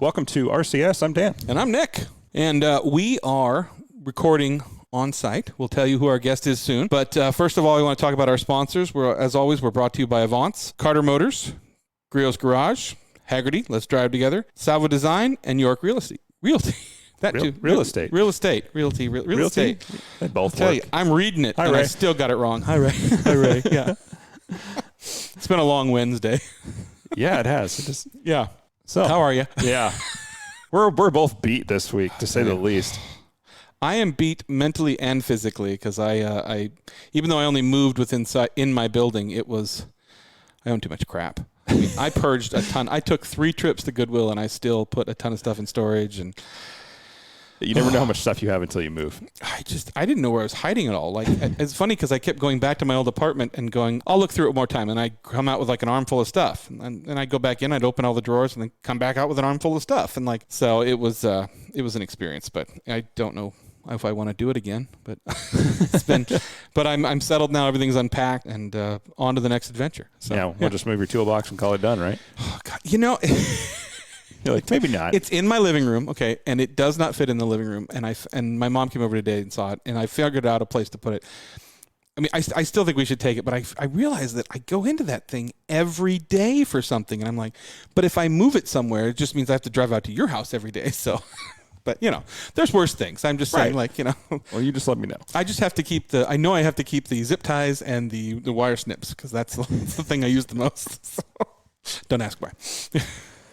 Welcome to RCS. I'm Dan. And I'm Nick. And we are recording on site. We'll tell you who our guest is soon. But first of all, we want to talk about our sponsors. As always, we're brought to you by Avance, Carter Motors, Griot's Garage, Haggerty, Let's Drive Together, Salvo Design, and York Realty. That too. Real estate. Real estate. Realty. They both tell work. you, I'm reading it, Hi, and Ray. I still got it wrong. Hi, Ray. Hi, Ray. Yeah. It's been a long Wednesday. Yeah, it has. Yeah. So How are you? Yeah. We're both beat this week, to say the least. I am beat mentally and physically because I even though I only moved in my building, I own too much crap. I mean, I purged a ton. I took 3 trips to Goodwill and I still put a ton of stuff in storage. And You never know how much stuff you have until you move. I didn't know where I was hiding it all. Like, it's funny because I kept going back to my old apartment and going, I'll look through it one more time. And I come out with like an armful of stuff. And then I'd go back in, I'd open all the drawers and then come back out with an armful of stuff. And like, so it was an experience, but I don't know if I want to do it again, but but I'm settled now. Everything's unpacked and on to the next adventure. So Yeah, we'll just move your toolbox and call it done, right? Oh, God. You know, You're like, maybe not. it's in my living room, okay, and it does not fit in the living room. And my mom came over today and saw it, and I figured out a place to put it. I mean, I still think we should take it, but I realize that I go into that thing every day for something, and I'm like, but if I move it somewhere, it just means I have to drive out to your house every day. So, but you know, there's worse things. I'm just saying, like, you know. Well, you just let me know. I just have to keep I know I have to keep the zip ties and the wire snips because that's the thing I use the most. So, don't ask why.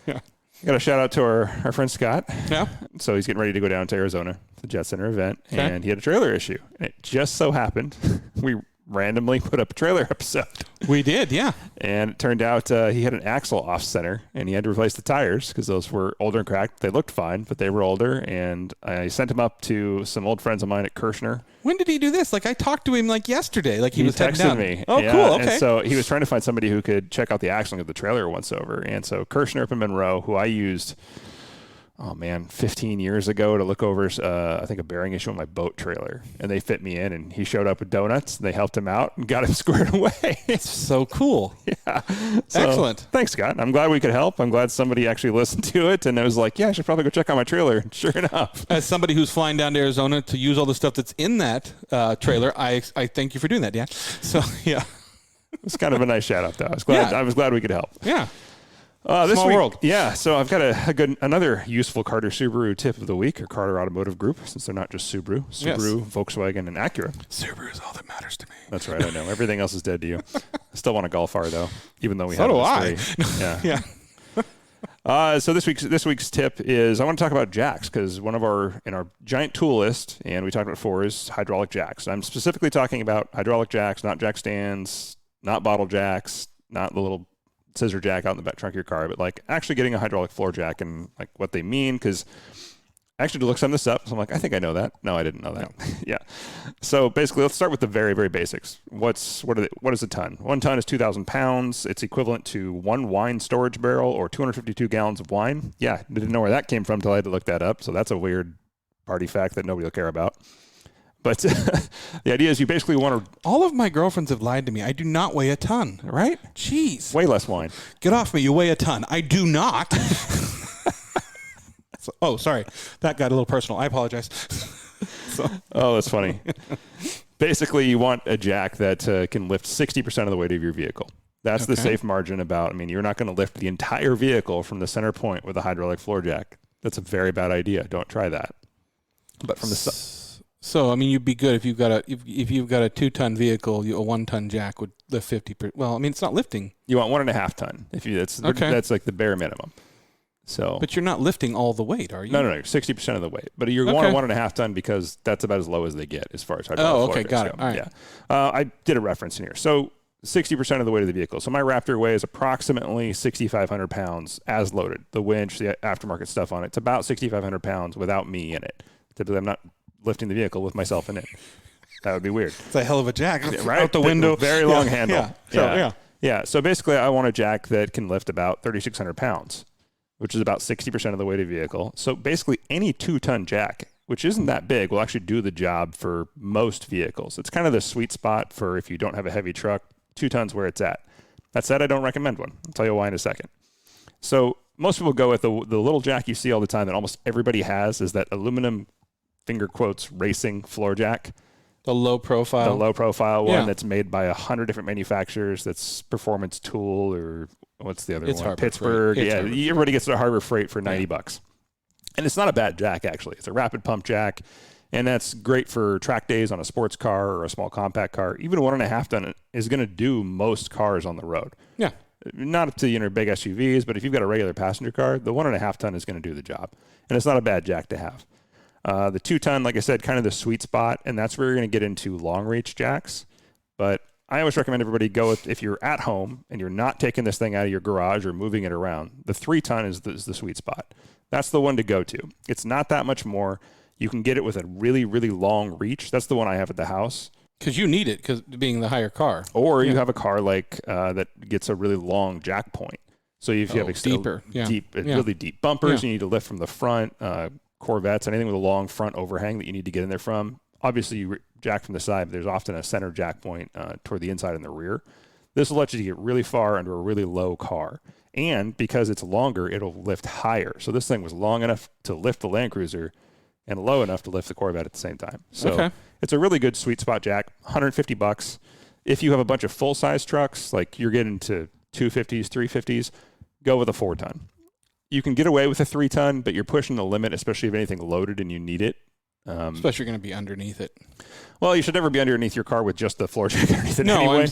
Yeah. I got a shout out to our friend Scott. Yeah. So he's getting ready to go down to Arizona, the Jet Center event, Okay. and he had a trailer issue. And it just so happened we randomly put up a trailer episode. We did, yeah. And it turned out he had an axle off center, and he had to replace the tires because those were older and cracked. They looked fine, but they were older. And I sent him up to some old friends of mine at Kirshner. When did he do this? Like, I talked to him like yesterday. Like he was heading texted down. me. Oh, yeah, cool. Okay. And so he was trying to find somebody who could check out the axle and get the trailer once over. And so Kirshner up in Monroe, who I used, 15 years ago to look over, I think, a bearing issue on my boat trailer. And they fit me in, and he showed up with donuts, and they helped him out and got him squared away. It's so cool. Yeah. So, excellent. Thanks, Scott. I'm glad we could help. I'm glad somebody actually listened to it, and I was like, yeah, I should probably go check out my trailer. And sure enough. As somebody who's flying down to Arizona to use all the stuff that's in that trailer, I thank you for doing that, Dan. So, yeah. It's kind of a nice shout out, though. I was glad we could help. Yeah. This Small week, world. Yeah, so I've got another useful Carter Subaru tip of the week, or Carter Automotive Group, since they're not just Subaru, Yes. Volkswagen, and Acura. Subaru is all that matters to me. That's right, I know. Everything else is dead to you. I still want a Golf R, though, even though we So have do it I. as free. Yeah. Yeah. So this week's tip is I want to talk about jacks, because in our giant tool list, and we talked about before, is hydraulic jacks. I'm specifically talking about hydraulic jacks, not jack stands, not bottle jacks, not the little scissor jack out in the back trunk of your car, but like actually getting a hydraulic floor jack and like what they mean. Because I actually looked some of this up, so I'm like, I think I know that. No, I didn't know that. No. Yeah. So basically, let's start with the very, very basics. What is a ton? 1 ton is 2,000 pounds. It's equivalent to 1 wine storage barrel or 252 gallons of wine. Yeah, didn't know where that came from until I had to look that up. So that's a weird party fact that nobody will care about. But the idea is you basically want to... All of my girlfriends have lied to me. I do not weigh a ton. Right? Jeez. Way less wine. Get off me. You weigh a ton. I do not. Sorry. That got a little personal. I apologize. Oh, that's funny. Basically, you want a jack that can lift 60% of the weight of your vehicle. That's the safe margin you're not going to lift the entire vehicle from the center point with a hydraulic floor jack. That's a very bad idea. Don't try that. But from the... So, I mean, you'd be good if you've got a 2-ton vehicle, a 1-ton jack would lift 50%. Well, I mean, it's not lifting. You want 1.5 ton. That's like the bare minimum. So, but you're not lifting all the weight, are you? No, 60% of the weight. But you're going 1.5 ton because that's about as low as they get as far as hydraulic floor got jacks it. go. All right. Yeah, I did a reference in here. So 60% of the weight of the vehicle. So my Raptor weighs approximately 6,500 pounds as loaded. The winch, the aftermarket stuff on it's about 6,500 pounds without me in it. Typically, I'm not lifting the vehicle with myself in it. That would be weird. It's a hell of a jack. Right Out the window. Very long handle. Yeah. Yeah. So basically, I want a jack that can lift about 3,600 pounds, which is about 60% of the weight of the vehicle. So basically, any 2-ton jack, which isn't that big, will actually do the job for most vehicles. It's kind of the sweet spot for if you don't have a heavy truck. 2 tons where it's at. That said, I don't recommend one. I'll tell you why in a second. So most people go with the little jack you see all the time that almost everybody has is that aluminum, finger quotes, racing floor jack. The low profile. The low profile one that's made by 100 different manufacturers. That's Performance Tool or what's the other one? Harbor Pittsburgh. Freight. Yeah, everybody gets a Harbor Freight for $90. Yeah. And it's not a bad jack, actually. It's a rapid pump jack. And that's great for track days on a sports car or a small compact car. Even a 1.5 ton is going to do most cars on the road. Yeah. Not up to big SUVs, but if you've got a regular passenger car, the 1.5 ton is going to do the job. And it's not a bad jack to have. The 2 ton, like I said, kind of the sweet spot, and that's where you're going to get into long reach jacks. But I always recommend everybody go with, if you're at home and you're not taking this thing out of your garage or moving it around, the 3 ton is the sweet spot. That's the one to go to. It's not that much more. You can get it with a really, really long reach. That's the one I have at the house. Because you need it, because being the higher car. Or you have a car like that gets a really long jack point. So if you have deeper, really deep bumpers, you need to lift from the front. Corvettes, anything with a long front overhang that you need to get in there from. Obviously, you jack from the side, but there's often a center jack point toward the inside and the rear. This will let you get really far under a really low car. And because it's longer, it'll lift higher. So this thing was long enough to lift the Land Cruiser and low enough to lift the Corvette at the same time. So it's a really good sweet spot jack, $150. If you have a bunch of full-size trucks, like you're getting to 250s, 350s, go with a 4 ton. You can get away with a 3 ton, but you're pushing the limit, especially if anything loaded and you need it. Especially if you're going to be underneath it. Well, you should never be underneath your car with just the floor jack underneath it anyway.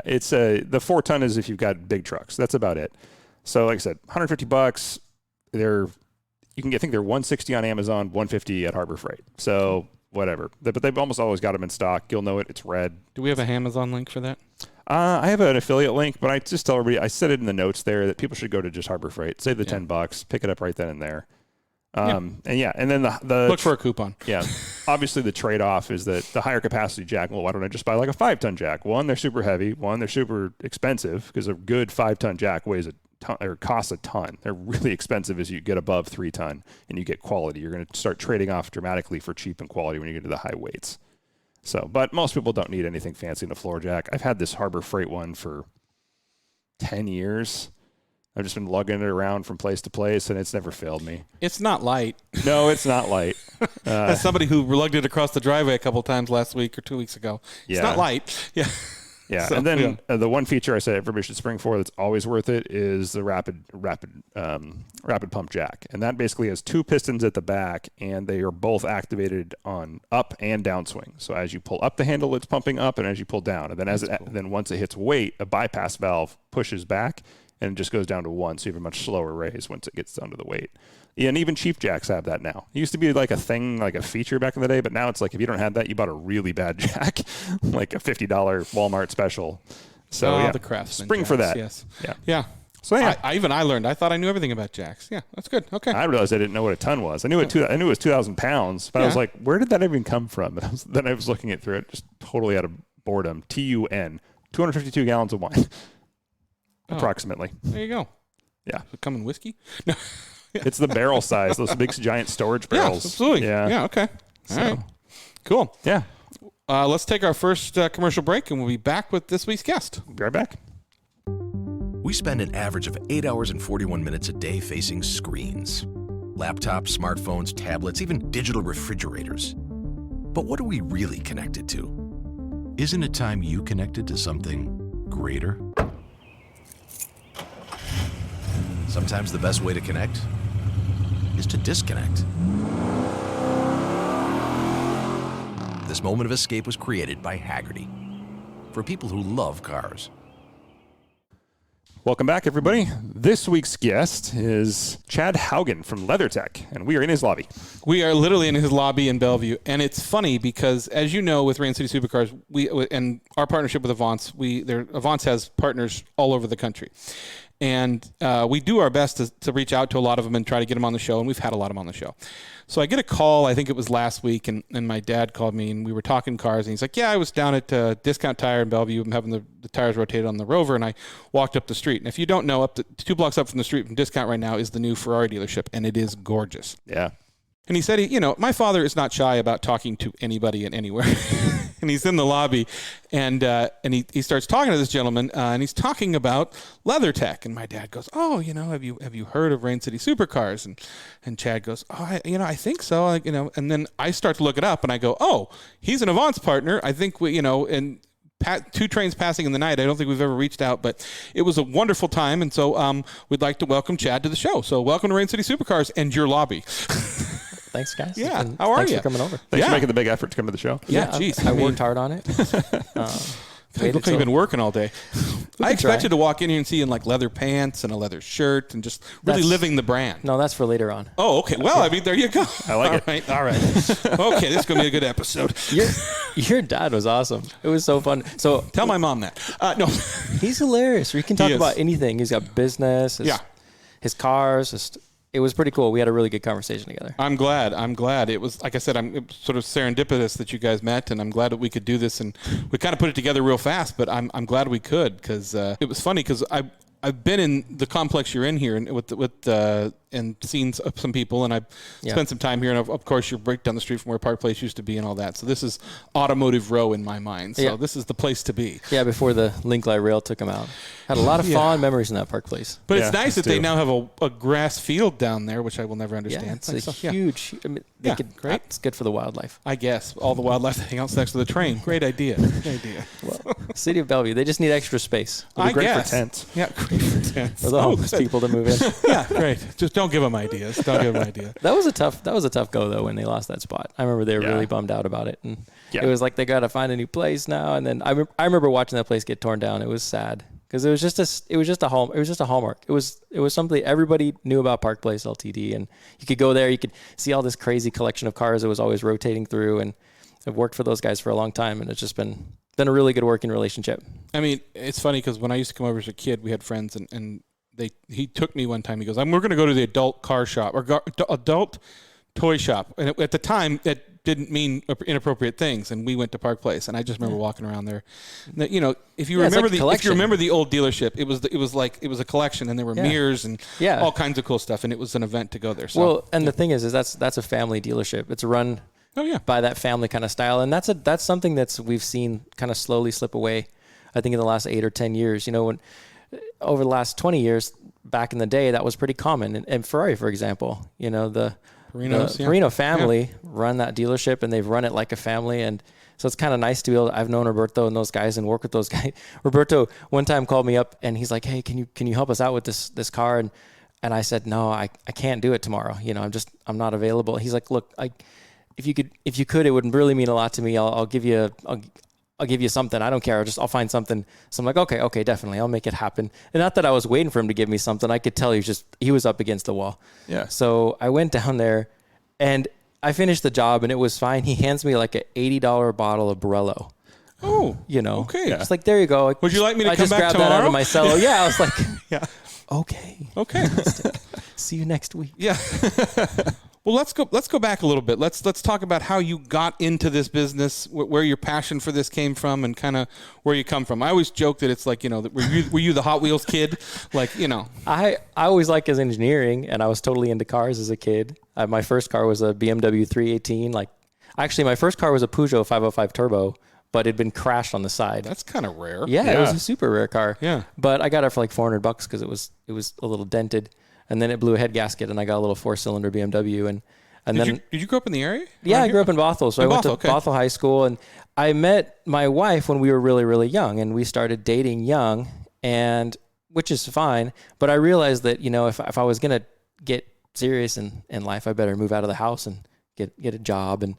It's the 4 ton is if you've got big trucks. That's about it. So like I said, $150. You can get, I think they're $160 on Amazon, $150 at Harbor Freight. So whatever. But they've almost always got them in stock. You'll know it. It's red. Do we have a Amazon link for that? I have an affiliate link, but I just tell everybody, I said it in the notes there that people should go to just Harbor Freight, save the $10, pick it up right then and there. And then the look for a coupon. Yeah. Obviously the trade-off is that the higher capacity jack, well, why don't I just buy like a 5 ton jack? One, they're super heavy. One, they're super expensive because a good 5 ton jack weighs a ton or costs a ton. They're really expensive as you get above 3 ton and you get quality. You're going to start trading off dramatically for cheap and quality when you get to the high weights. So, but most people don't need anything fancy in a floor jack. I've had this Harbor Freight one for 10 years. I've just been lugging it around from place to place, and it's never failed me. It's not light. No, it's not light. As somebody who lugged it across the driveway a couple times last week or 2 weeks ago, it's not light. Yeah. Yeah, so, and then the one feature I said everybody should spring for that's always worth it is the rapid pump jack, and that basically has 2 pistons at the back, and they are both activated on up and downswing. So as you pull up the handle, it's pumping up, and as you pull down, and then then once it hits weight, a bypass valve pushes back, and it just goes down to 1, so you have a much slower raise once it gets down to the weight. Yeah, and even cheap jacks have that now. It used to be like a thing, like a feature back in the day, but now it's like if you don't have that, you bought a really bad jack, like a $50 Walmart special. So the craftsman spring jacks, for that. Yes. Yeah. So I learned. I thought I knew everything about jacks. Yeah, that's good. Okay. I realized I didn't know what a ton was. I knew it was 2,000 pounds, but I was like, where did that even come from? And then I was looking it through it, just totally out of boredom. TUN, 252 gallons of wine, approximately. There you go. Yeah. Does it come in whiskey? No. It's the barrel size, those big giant storage barrels. Yeah, absolutely. Yeah, okay. All right. Cool. Yeah. Let's take our first commercial break, and we'll be back with this week's guest. Be right back. We spend an average of 8 hours and 41 minutes a day facing screens. Laptops, smartphones, tablets, even digital refrigerators. But what are we really connected to? Isn't it time you connected to something greater? Sometimes the best way to connect is to disconnect. This moment of escape was created by Haggerty for people who love cars. Welcome back, everybody. This week's guest is Chad Haugen from WeatherTech, and we are in his lobby. We are literally in his lobby in Bellevue, and it's funny because, as you know, with Rain City Supercars, and our partnership with Avance, Avance has partners all over the country. And we do our best to reach out to a lot of them and try to get them on the show, and we've had a lot of them on the show. So I get a call, I think it was last week, and my dad called me, and we were talking cars, and he's like, yeah, I was down at Discount Tire in Bellevue. I'm having the tires rotated on the Rover, and I walked up the street. And if you don't know, up to 2 blocks up from the street from Discount right now is the new Ferrari dealership, and it is gorgeous. Yeah. And he said, my father is not shy about talking to anybody and anywhere. And he's in the lobby, and he starts talking to this gentleman, and he's talking about leather tech. And my dad goes, "Oh, have you heard of Rain City Supercars?" And Chad goes, "Oh, I think so." And then I start to look it up, and I go, "Oh, he's an Avance partner. I think and." 2 trains passing in the night. I don't think we've ever reached out, but it was a wonderful time. And so we'd like to welcome Chad to the show. So welcome to Rain City Supercars and your lobby. Thanks, guys. Yeah. How are you? Thanks for coming over. Thanks for making the big effort to come to the show. Yeah, geez. I worked hard on it. Look like you've been working all day. I expected to walk in here and see you in like leather pants and a leather shirt and just really living the brand. No, that's for later on. Oh, okay. Well, there you go. I like it. All right. Okay, this is going to be a good episode. Your dad was awesome. It was so fun. So tell my mom that. No. He's hilarious. We can talk about anything. He's got business, his cars, it was pretty cool. We had a really good conversation together. I'm glad. It was, like I said, it was sort of serendipitous that you guys met, and I'm glad that we could do this. And we kind of put it together real fast, but I'm glad we could, because it was funny, because I've been in the complex you're in here and and seen some people, and I've spent some time here, and of course you're right down the street from where Park Place used to be and all that. So this is Automotive Row in my mind. So this is the place to be. Yeah, before the link light rail took them out. Had a lot of fond memories in that Park Place. But it's nice that they now have a grass field down there, which I will never understand. Yeah, it's huge. I mean, great. It's good for the wildlife. I guess all the wildlife that hang out next to the train. Great idea. Well, City of Bellevue, they just need extra space. It'll be great for tents. Yeah, great for tents. For the homeless people to move in. Yeah, great. Just don't give them ideas. That was a tough go though when they lost that spot. I remember they were really bummed out about it, and it was like they got to find a new place now. And then I remember watching that place get torn down. It was sad because it was just a hallmark. It was something everybody knew about Park Place Ltd. And you could go there, you could see all this crazy collection of cars that was always rotating through. And I've worked for those guys for a long time, and it's just been a really good working relationship. I mean, it's funny because when I used to come over as a kid, we had friends, and he took me one time. He goes, we're going to go to the adult car shop or adult toy shop. And at the time, that didn't mean inappropriate things. And we went to Park Place, and I just remember walking around there. If you remember the old dealership, it was a collection, and there were mirrors and all kinds of cool stuff, and it was an event to go there. So, the thing is that's a family dealership. It's run by that family kind of style, and that's something we've seen kind of slowly slip away. I think in the last 8 or 10 years, when over the last 20 years, back in the day, that was pretty common. And Ferrari, for example, the Perino family run that dealership, and they've run it like a family. And so it's kind of nice to be able I've known Roberto and those guys and work with those guys. Roberto one time called me up, and he's like, "Hey, can you help us out with this car?" And I said, "No, I can't do it tomorrow. I'm not available." He's like, "Look, if you could, it would really mean a lot to me. I'll give you something. I don't care. I'll find something." So I'm like, okay, definitely. I'll make it happen. And not that I was waiting for him to give me something. I could tell he was up against the wall. Yeah. So I went down there, and I finished the job, and it was fine. He hands me like an $80 bottle of Borello. Oh, okay. It's like, there you go. Would you like me to come back tomorrow? I just grabbed that out of my cello. Yeah, I was like, okay. See you next week. Yeah. Well, let's go back a little bit. Let's talk about how you got into this business, where your passion for this came from, and kind of where you come from. I always joke that it's like, were you the Hot Wheels kid? I always liked engineering, and I was totally into cars as a kid. My first car was a BMW 318. Actually, my first car was a Peugeot 505 Turbo, but it'd been crashed on the side. That's kind of rare. Yeah, it was a super rare car. Yeah. But I got it for like $400 because it was a little dented. And then it blew a head gasket, and I got a little 4-cylinder BMW. And then did you grow up in the area? Yeah, I grew up in Bothell. So I went to Bothell High School, and I met my wife when we were really, really young, and we started dating young, and which is fine. But I realized that if I was gonna get serious in life, I better move out of the house and get a job. And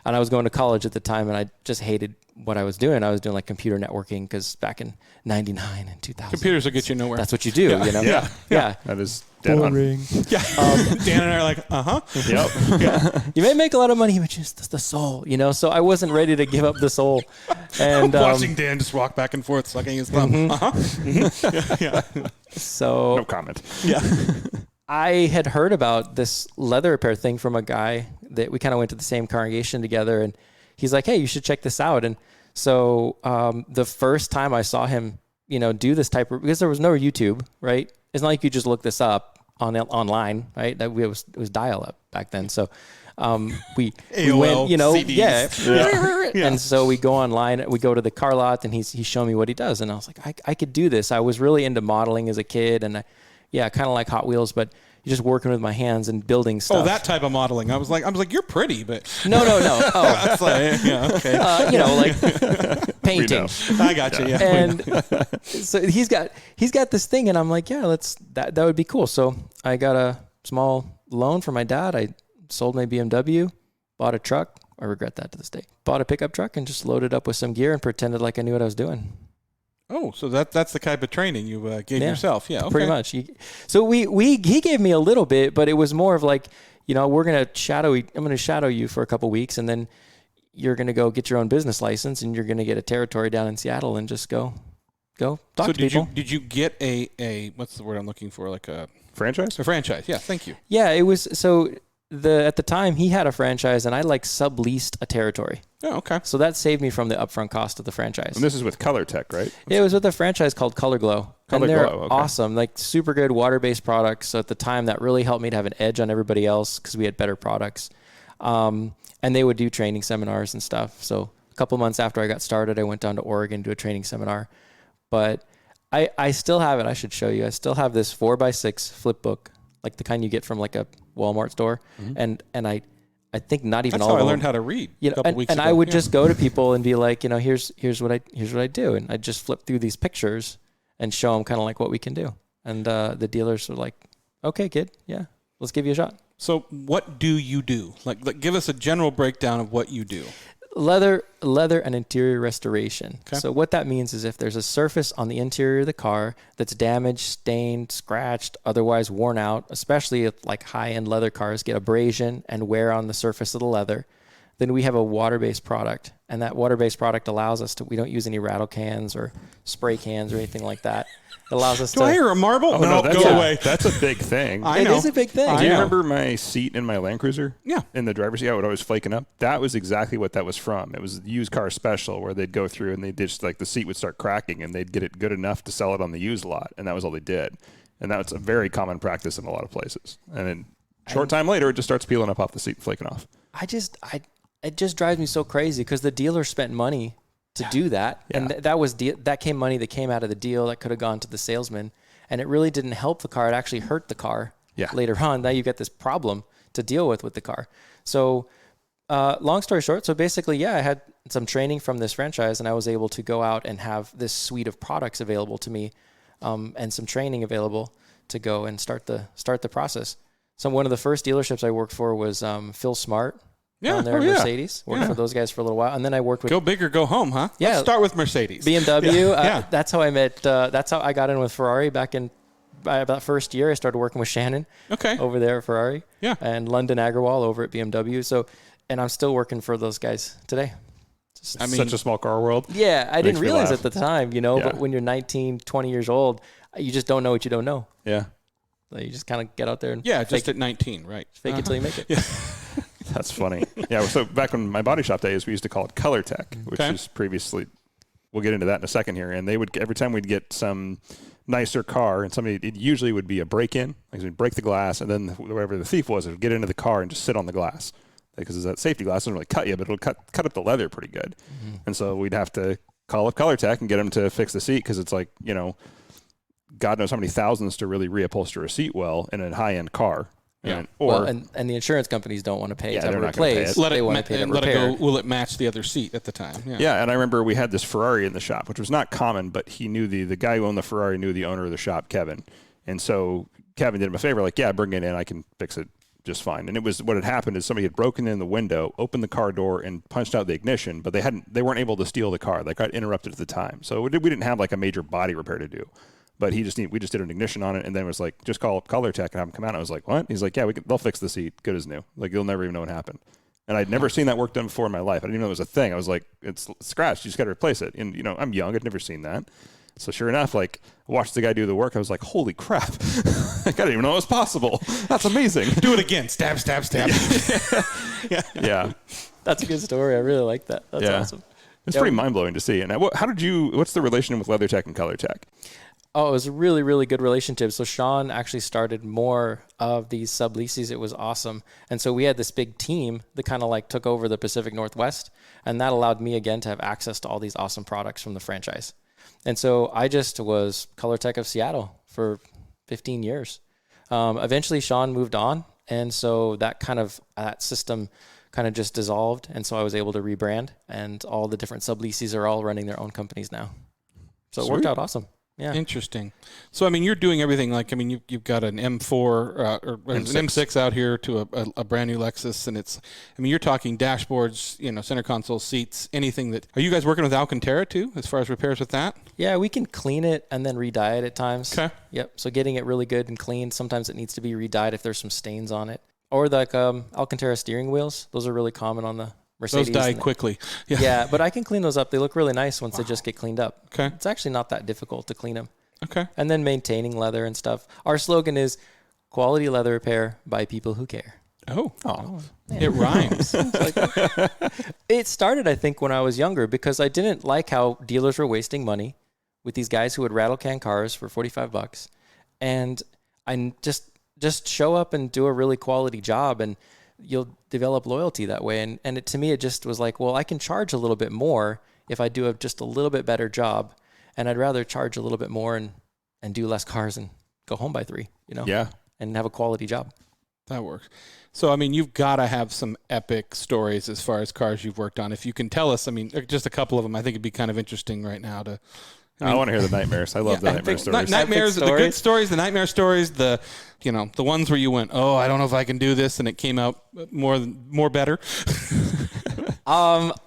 I was going to college at the time, and I just hated what I was doing. I was doing like computer networking, because back in '99 and 2000, computers will get you nowhere. That's what you do, Yeah. That is boring. Yeah. Dan and I are like, Yep. Yeah. You may make a lot of money, but just the soul, So I wasn't ready to give up the soul. And watching Dan just walk back and forth, sucking his thumb. Yeah. So no comment. Yeah. I had heard about this leather repair thing from a guy that we kind of went to the same congregation together, and he's like, "Hey, you should check this out." And so the first time I saw him, do this type of, because there was no YouTube, right? It's not like you just look this up. online, right? That it was dial up back then. So we AOL, went, CDs. And so we go online, we go to the car lot, and he's showing me what he does, and I was like, I could do this. I was really into modeling as a kid, and kind of like Hot Wheels, but you're just working with my hands and building stuff. Oh, that type of modeling. I was like, you're pretty, but no. Oh, that's like, okay. Like painting. I got you. Yeah. And so he's got this thing, and I'm like, that would be cool. So I got a small loan from my dad. I sold my BMW, bought a truck. I regret that to this day. Bought a pickup truck and just loaded up with some gear and pretended like I knew what I was doing. Oh, so that's the type of training you gave yourself. Yeah, okay. Pretty much. So he gave me a little bit, but it was more of like, we're going to I'm going to shadow you for a couple weeks, and then you're going to go get your own business license, and you're going to get a territory down in Seattle and just go talk to people. Did you get a what's the word I'm looking for? Like a franchise? A franchise. Yeah, thank you. Yeah, it was so at the time he had a franchise, and I subleased a territory. Oh, okay. So that saved me from the upfront cost of the franchise. And this is with ColorTech, right? It was with a franchise called Color Glow. And they're awesome, like super good water-based products. So at the time, that really helped me to have an edge on everybody else because we had better products. And they would do training seminars and stuff. So a couple months after I got started, I went down to Oregon to do a training seminar. But I still have it. I should show you. I still have this 4x6 flip book, like the kind you get from like a Walmart store. Mm-hmm. And I think not even That's all how of I learned them. how to read. And I would just go to people and be like, here's what I do, and I just flip through these pictures and show them kind of like what we can do. And the dealers are like, okay, kid, yeah, let's give you a shot. So what do you do? Like give us a general breakdown of what you do. Leather and interior restoration. Okay. So what that means is if there's a surface on the interior of the car that's damaged, stained, scratched, otherwise worn out, especially if like high-end leather cars get abrasion and wear on the surface of the leather, then we have a water-based product. And that water-based product allows us we don't use any rattle cans or spray cans or anything like that. It allows us Do I hear a marble? Oh, no, that's go away. That's a big thing. It is a big thing. Do you remember my seat in my Land Cruiser? Yeah. In the driver's seat, I would always flaking up. That was exactly what that was from. It was a used car special where they'd go through and they just like the seat would start cracking and they'd get it good enough to sell it on the used lot. And that was all they did. And that was a very common practice in a lot of places. And then short time later, it just starts peeling up off the seat and flaking off. It just drives me so crazy because the dealer spent money to do that. Yeah. And that came money that came out of the deal that could have gone to the salesman. And it really didn't help the car. It actually hurt the car later on. Now you get this problem to deal with the car. So long story short, so basically, I had some training from this franchise and I was able to go out and have this suite of products available to me and some training available to go and start the process. So one of the first dealerships I worked for was Phil Smart. On there, Mercedes. Worked for those guys for a little while, and then I worked with Go big or go home, huh? Yeah. Let's start with Mercedes. BMW. That's how I met. That's how I got in with Ferrari back in about first year. I started working with Shannon. Over there at Ferrari. Yeah. And London Agrawal over at BMW. So, and I'm still working for those guys today. Such a small car world. Yeah, I didn't realize at the time, but when you're 19, 20 years old, you just don't know what you don't know. Yeah. So you just kind of get out there and just at 19, right? Fake it till you make it. Yeah. That's funny. Yeah, so back when my body shop days, we used to call it ColorTech, which is previously, we'll get into that in a second here. And they would, every time we'd get some nicer car and it usually would be a break-in, like we'd break the glass and then whoever the thief was would get into the car and just sit on the glass. Because that safety glass doesn't really cut you, but it'll cut up the leather pretty good. Mm-hmm. And so we'd have to call up ColorTech and get them to fix the seat because it's like, God knows how many thousands to really reupholster a seat well in a high-end car. Yeah. And the insurance companies don't want to pay to replace. They want to pay to repair. Will it match the other seat at the time? Yeah, and I remember we had this Ferrari in the shop, which was not common, but he knew the guy who owned the Ferrari knew the owner of the shop, Kevin. And so Kevin did him a favor, like, bring it in, I can fix it just fine. And it was what had happened is somebody had broken in the window, opened the car door, and punched out the ignition, but they weren't able to steal the car. They got interrupted at the time, so we didn't have like a major body repair to do. But we just did an ignition on it, and then it was like, just call ColorTech and have them come out. And I was like, what? He's like, they'll fix the seat, good as new. Like, you'll never even know what happened. And I'd never seen that work done before in my life. I didn't even know it was a thing. I was like, it's scratched. You just got to replace it. And, I'm young. I'd never seen that. So sure enough, like, I watched the guy do the work. I was like, holy crap. Like, I didn't even know it was possible. That's amazing. Do it again. Stab, stab, stab. Yeah. That's a good story. I really like that. That's awesome. It's pretty mind-blowing to see. And what's the relation with WeatherTech and ColorTech? Oh, it was a really, really good relationship. So Sean actually started more of these subleases. It was awesome. And so we had this big team that kind of like took over the Pacific Northwest. And that allowed me again to have access to all these awesome products from the franchise. And so I just was Color Tech of Seattle for 15 years. Eventually Sean moved on. And so that system kind of just dissolved. And so I was able to rebrand, and all the different subleases are all running their own companies now. So it worked out awesome. Yeah. Interesting. So, I mean, you're doing everything you've got an M4 or an M6 out here to a brand new Lexus, and you're talking dashboards, center console, seats, anything that. Are you guys working with Alcantara too, as far as repairs with that? Yeah, we can clean it and then re-dye it at times. Okay. Yep. So getting it really good and clean. Sometimes it needs to be re-dyed if there's some stains on it. Or like Alcantara steering wheels. Those are really common on the Mercedes. Those die quickly. Yeah, but I can clean those up. They look really nice once they just get cleaned up. Okay. It's actually not that difficult to clean them. Okay. And then maintaining leather and stuff. Our slogan is quality leather repair by people who care. Oh. It rhymes. It started, I think, when I was younger, because I didn't like how dealers were wasting money with these guys who would rattle can cars for $45. And I just show up and do a really quality job, and you'll develop loyalty that way. And to me, it just was like, well, I can charge a little bit more if I do just a little bit better job. And I'd rather charge a little bit more and do less cars and go home by 3, Yeah. And have a quality job. That works. So, I mean, you've got to have some epic stories as far as cars you've worked on. If you can tell us, I mean, just a couple of them, I think it'd be kind of interesting right now to. I want to hear the nightmares. I love the nightmare stories. Nightmares, the good stories, the nightmare stories, the ones where you went, oh, I don't know if I can do this, and it came out more better.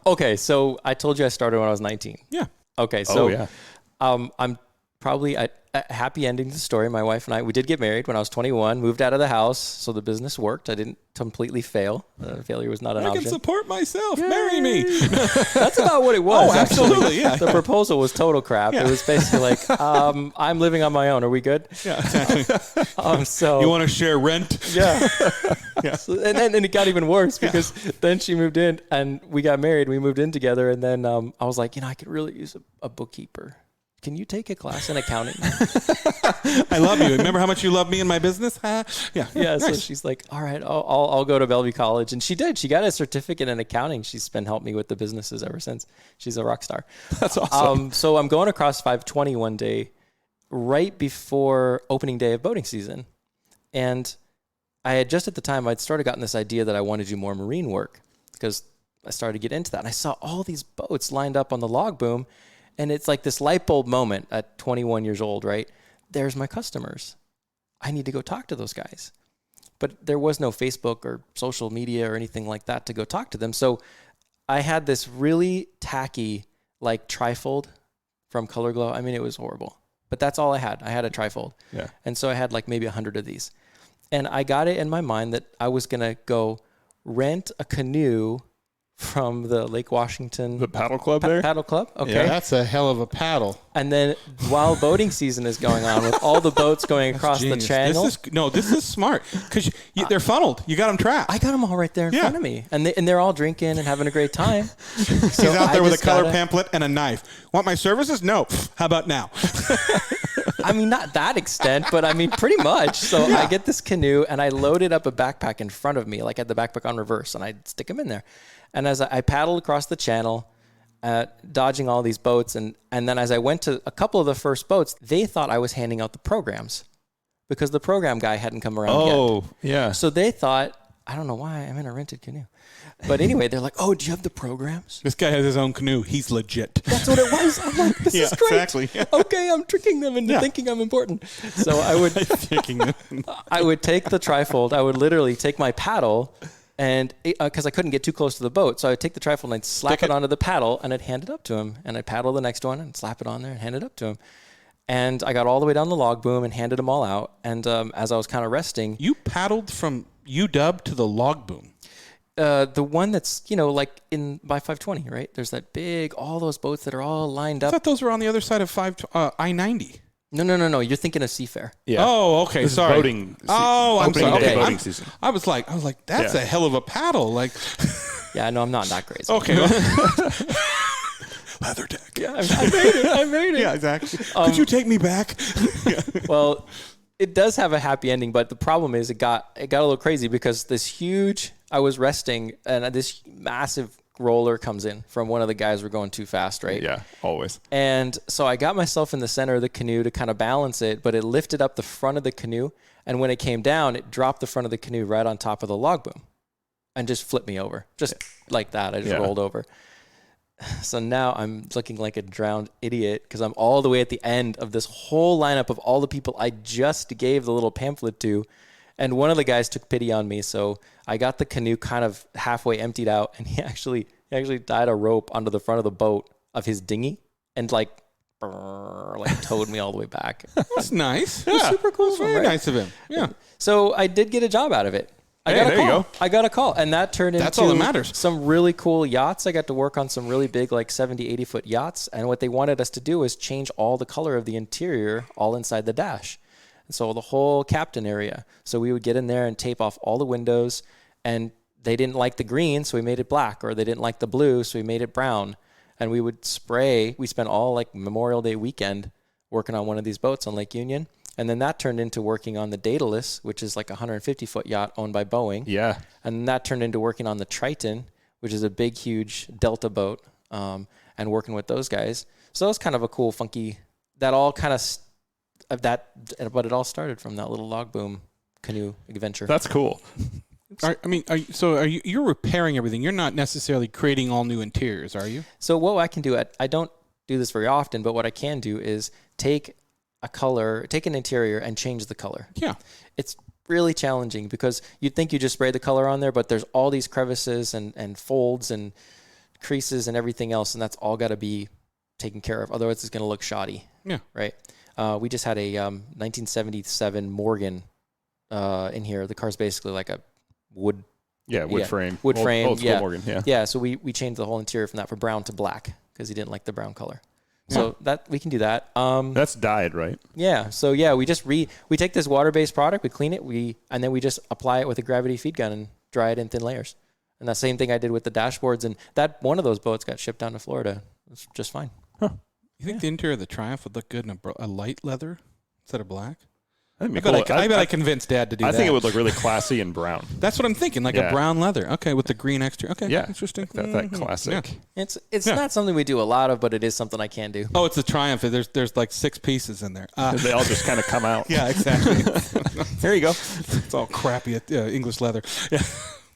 Okay, so I told you I started when I was 19. Yeah. Okay, so I'm probably happy ending the story. My wife and I, we did get married when I was 21, moved out of the house, so the business worked. I didn't completely fail. Failure was not an option. I can support myself. Yay. Marry me. That's about what it was. Oh, absolutely, yeah. The proposal was total crap. Yeah. It was basically like, I'm living on my own. Are we good? Yeah, exactly. So you want to share rent? Yeah. Yeah. So, and it got even worse because then she moved in and we got married. We moved in together, and then I was like, I could really use a bookkeeper. Can you take a class in accounting? I love you. Remember how much you love me and my business? Yeah. Yeah. Nice. So she's like, all right, I'll go to Bellevue College. And she did. She got a certificate in accounting. She's been helping me with the businesses ever since. She's a rock star. That's awesome. So I'm going across 520 one day, right before opening day of boating season. And I had just at the time, I'd started gotten this idea that I wanted to do more marine work because I started to get into that. And I saw all these boats lined up on the log boom. And it's like this light bulb moment at 21 years old, right? There's my customers. I need to go talk to those guys. But there was no Facebook or social media or anything like that to go talk to them. So I had this really tacky, like trifold from Color Glow. I mean, it was horrible. But that's all I had. I had a trifold. Yeah. And so I had like maybe 100 of these. And I got it in my mind that I was going to go rent a canoe from the Lake Washington. The paddle club there? Paddle club, okay. Yeah, that's a hell of a paddle. And then while boating season is going on, with all the boats going across the channel. This is smart because they're funneled. You got them trapped. I got them all right there in front of me. And they're all drinking and having a great time. He's out there with a color pamphlet and a knife. Want my services? No. How about now? I mean, not that extent, but I mean, pretty much. So I get this canoe and I loaded up a backpack in front of me, like I had the backpack on reverse, and I stick them in there. And as I paddled across the channel, dodging all these boats, and then as I went to a couple of the first boats, they thought I was handing out the programs because the program guy hadn't come around yet. Oh, yeah. So they thought, I don't know why, I'm in a rented canoe. But anyway, they're like, oh, do you have the programs? This guy has his own canoe. He's legit. That's what it was. I'm like, this is great. Exactly. Yeah. Okay, I'm tricking them into thinking I'm important. So I would take the trifold. I would literally take my paddle, and because I couldn't get too close to the boat, so I would take the trifold and I'd slap it onto the paddle, and I'd hand it up to him. And I'd paddle the next one and slap it on there and hand it up to him. And I got all the way down the log boom and handed them all out. And as I was kind of resting. You paddled from UW to the log boom. The one that's, like by 520, right? There's that big, all those boats that are all lined up. I thought those were on the other side of I-90. No. You're thinking of Seafair. Yeah. Oh, okay. This Sorry. Boating. I'm sorry. Okay. Boating Season. I was like, that's a hell of a paddle. Like, yeah, no, I'm not that great. Okay. WeatherTech. Yeah, I made it. Yeah, exactly. Could you take me back? Well, it does have a happy ending, but the problem is it got a little crazy because I was resting and this massive roller comes in from one of the guys were going too fast, right? Yeah, always. And so I got myself in the center of the canoe to kind of balance it, but it lifted up the front of the canoe. And when it came down, it dropped the front of the canoe right on top of the log boom and just flipped me over. Just like that. I just rolled over. So now I'm looking like a drowned idiot because I'm all the way at the end of this whole lineup of all the people I just gave the little pamphlet to. And one of the guys took pity on me. So I got the canoe kind of halfway emptied out. And he actually tied a rope onto the front of the boat of his dinghy and like towed me all the way back. That's nice. It was super cool. That's very nice of him. Yeah. So I did get a job out of it. I got a call. And that turned into all that matters. Some really cool yachts. I got to work on some really big, like 70, 80 foot yachts. And what they wanted us to do is change all the color of the interior all inside the dash. And so the whole captain area. So we would get in there and tape off all the windows. And they didn't like the green, so we made it black. Or they didn't like the blue, so we made it brown. And we would spray. We spent all like Memorial Day weekend working on one of these boats on Lake Union. And then that turned into working on the Daedalus, which is like a 150-foot yacht owned by Boeing. Yeah. And then that turned into working on the Triton, which is a big, huge Delta boat, and working with those guys. So that was kind of a cool, funky, that all kind of, but it all started from that little log boom canoe adventure. That's cool. You're repairing everything. You're not necessarily creating all new interiors, are you? So what I can do, I don't do this very often, but what I can do is take an interior and change the color. Yeah. It's really challenging because you'd think you just spray the color on there, but there's all these crevices and folds and creases and everything else, and that's all got to be taken care of. Otherwise, it's going to look shoddy. Yeah. Right? We just had a 1977 Morgan in here. The car's basically like a wood frame. Wood frame. Old school Morgan, yeah. Yeah, so we changed the whole interior from that from brown to black because he didn't like the brown color. So that we can do that. That's dyed, right? Yeah. So yeah, we take this water-based product, we clean it, and then we just apply it with a gravity feed gun and dry it in thin layers. And that same thing I did with the dashboards, and that one of those boats got shipped down to Florida. It's just fine. Huh. You think the interior of the Triumph would look good in a light leather instead of black? I bet I convinced Dad to do that. I think it would look really classy in brown. That's what I'm thinking, like a brown leather. Okay, with the green extra. Okay, interesting. That classic. Yeah. It's not something we do a lot of, but it is something I can do. Oh, it's the Triumph. There's like 6 pieces in there. They all just kind of come out. Yeah, exactly. There you go. It's all crappy English leather. Yeah.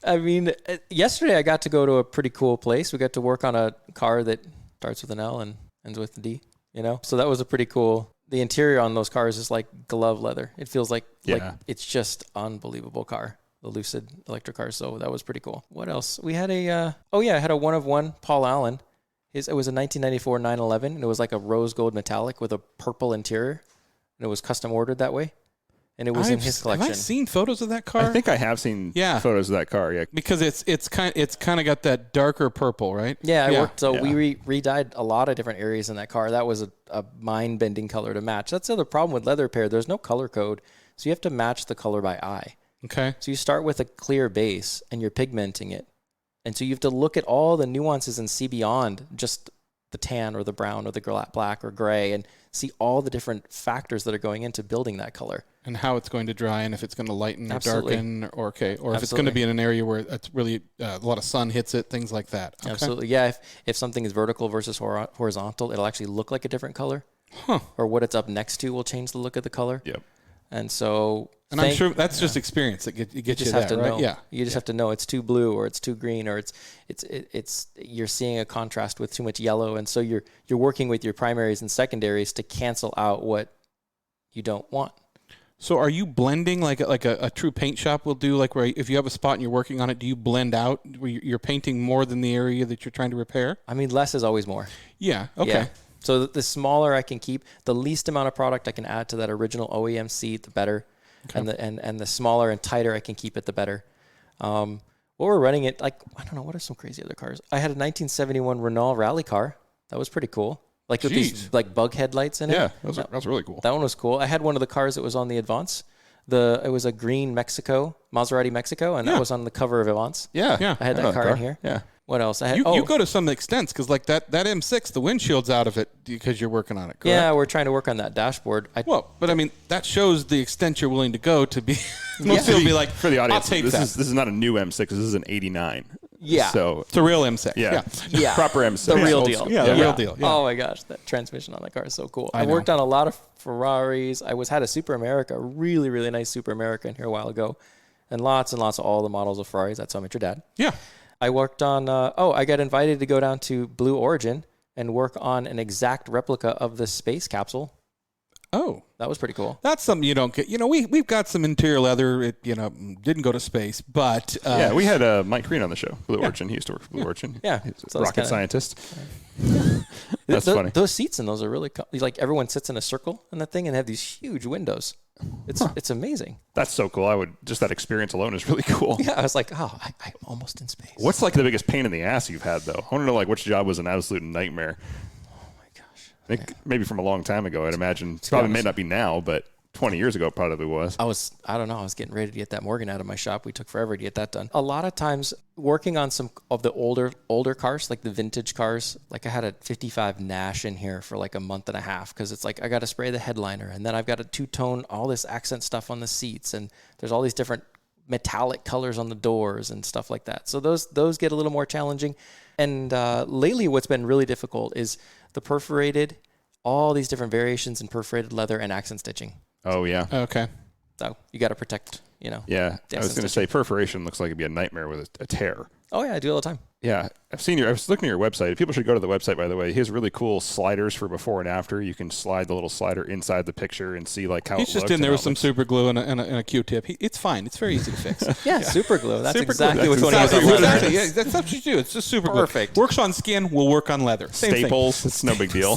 I mean, yesterday I got to go to a pretty cool place. We got to work on a car that starts with an L and ends with a D. So that was a pretty cool. The interior on those cars is like glove leather. It feels like it's just unbelievable car, the Lucid electric cars. So that was pretty cool. What else? We had I had a one of one Paul Allen. It was a 1994 911, and it was like a rose gold metallic with a purple interior, and it was custom ordered that way. And it was in his collection. Have I seen photos of that car? I think I have seen photos of that car. Yeah, because it's kind of got that darker purple, right? Yeah, I worked. So we re-dyed a lot of different areas in that car. That was a mind-bending color to match. That's the other problem with leather repair. There's no color code, so you have to match the color by eye. Okay. So you start with a clear base, and you're pigmenting it, and so you have to look at all the nuances and see beyond just the tan or the brown or the black or gray, and see all the different factors that are going into building that color. And how it's going to dry, and if it's going to lighten or darken, or if it's going to be in an area where it's really a lot of sun hits it, things like that. Okay. Absolutely, yeah. If something is vertical versus horizontal, it'll actually look like a different color. Huh. Or what it's up next to will change the look of the color. Yep. And so... And I'm sure that's just experience that gets you have to right? know. Yeah. You just have to know it's too blue or it's too green or it's you're seeing a contrast with too much yellow, and so you're working with your primaries and secondaries to cancel out what you don't want. So are you blending like a true paint shop will do, like where if you have a spot and you're working on it, do you blend out where you're painting more than the area that you're trying to repair? I mean, less is always more. Yeah. Okay. Yeah. So the smaller I can keep, the least amount of product I can add to that original OEM seat, the better. Okay. And the smaller and tighter I can keep it, the better. What we're running it, like, I don't know, what are some crazy other cars? I had a 1971 Renault rally car. That was pretty cool. Like with these like bug headlights in it. Yeah, that's really cool. That one was cool. I had one of the cars that was on the Advance. It was a green Maserati Mexico, and that was on the cover of Advance. Yeah. I had that car in here. Yeah. What else? I had, you go to some extents because like that M6, the windshield's out of it because you're working on it, correct? Yeah, we're trying to work on that dashboard. But I mean, that shows the extent you're willing to go to be. Most people be like, for the audience, I'll take this is not a new M6. This is an 89. Yeah. So it's a real M6. Yeah. Proper M6. The real deal. The real deal. Yeah. Oh my gosh, that transmission on that car is so cool. I worked on a lot of Ferraris. I had a Super America, really, really nice Super America in here a while ago, and lots of all the models of Ferraris. That's how I met your dad. Yeah. I worked on, I got invited to go down to Blue Origin and work on an exact replica of the space capsule. Oh. That was pretty cool. That's something you don't get. We've got some interior leather. It, didn't go to space, but... we had Mike Green on the show, Blue Origin. He used to work for Blue Origin. Yeah. He's a rocket scientist. That's funny. Those seats in those are really like everyone sits in a circle in that thing and have these huge windows. It's amazing. That's so cool. Just that experience alone is really cool. Yeah, I was like, I'm almost in space. What's like the biggest pain in the ass you've had though? I want to know like which job was an absolute nightmare. Oh my gosh. I think maybe from a long time ago. I'd imagine probably may not be now, but 20 years ago it probably was. I don't know. I was getting ready to get that Morgan out of my shop. We took forever to get that done. A lot of times working on some of the older cars, like the vintage cars, like I had a 55 Nash in here for like a month and a half because it's like I got to spray the headliner and then I've got to two-tone all this accent stuff on the seats and there's all these different metallic colors on the doors and stuff like that. So those get a little more challenging. And lately what's been really difficult is the perforated, all these different variations in perforated leather and accent stitching. Oh, yeah. Okay. So you got to protect, Yeah. I was going to say perforation looks like it'd be a nightmare with a tear. Oh, yeah. I do it all the time. Yeah. I was looking at your website. People should go to the website, by the way. He has really cool sliders for before and after. You can slide the little slider inside the picture and see like how He's it just looks. in there with some super glue and a Q-tip. It's fine. It's very easy to fix. Yeah, super glue. That's Super exactly glue. which one he has on leather. Exactly. Yeah, that's what you do. It's just super Perfect. glue. Works on skin, will work on leather. Same Staples. It's no big deal.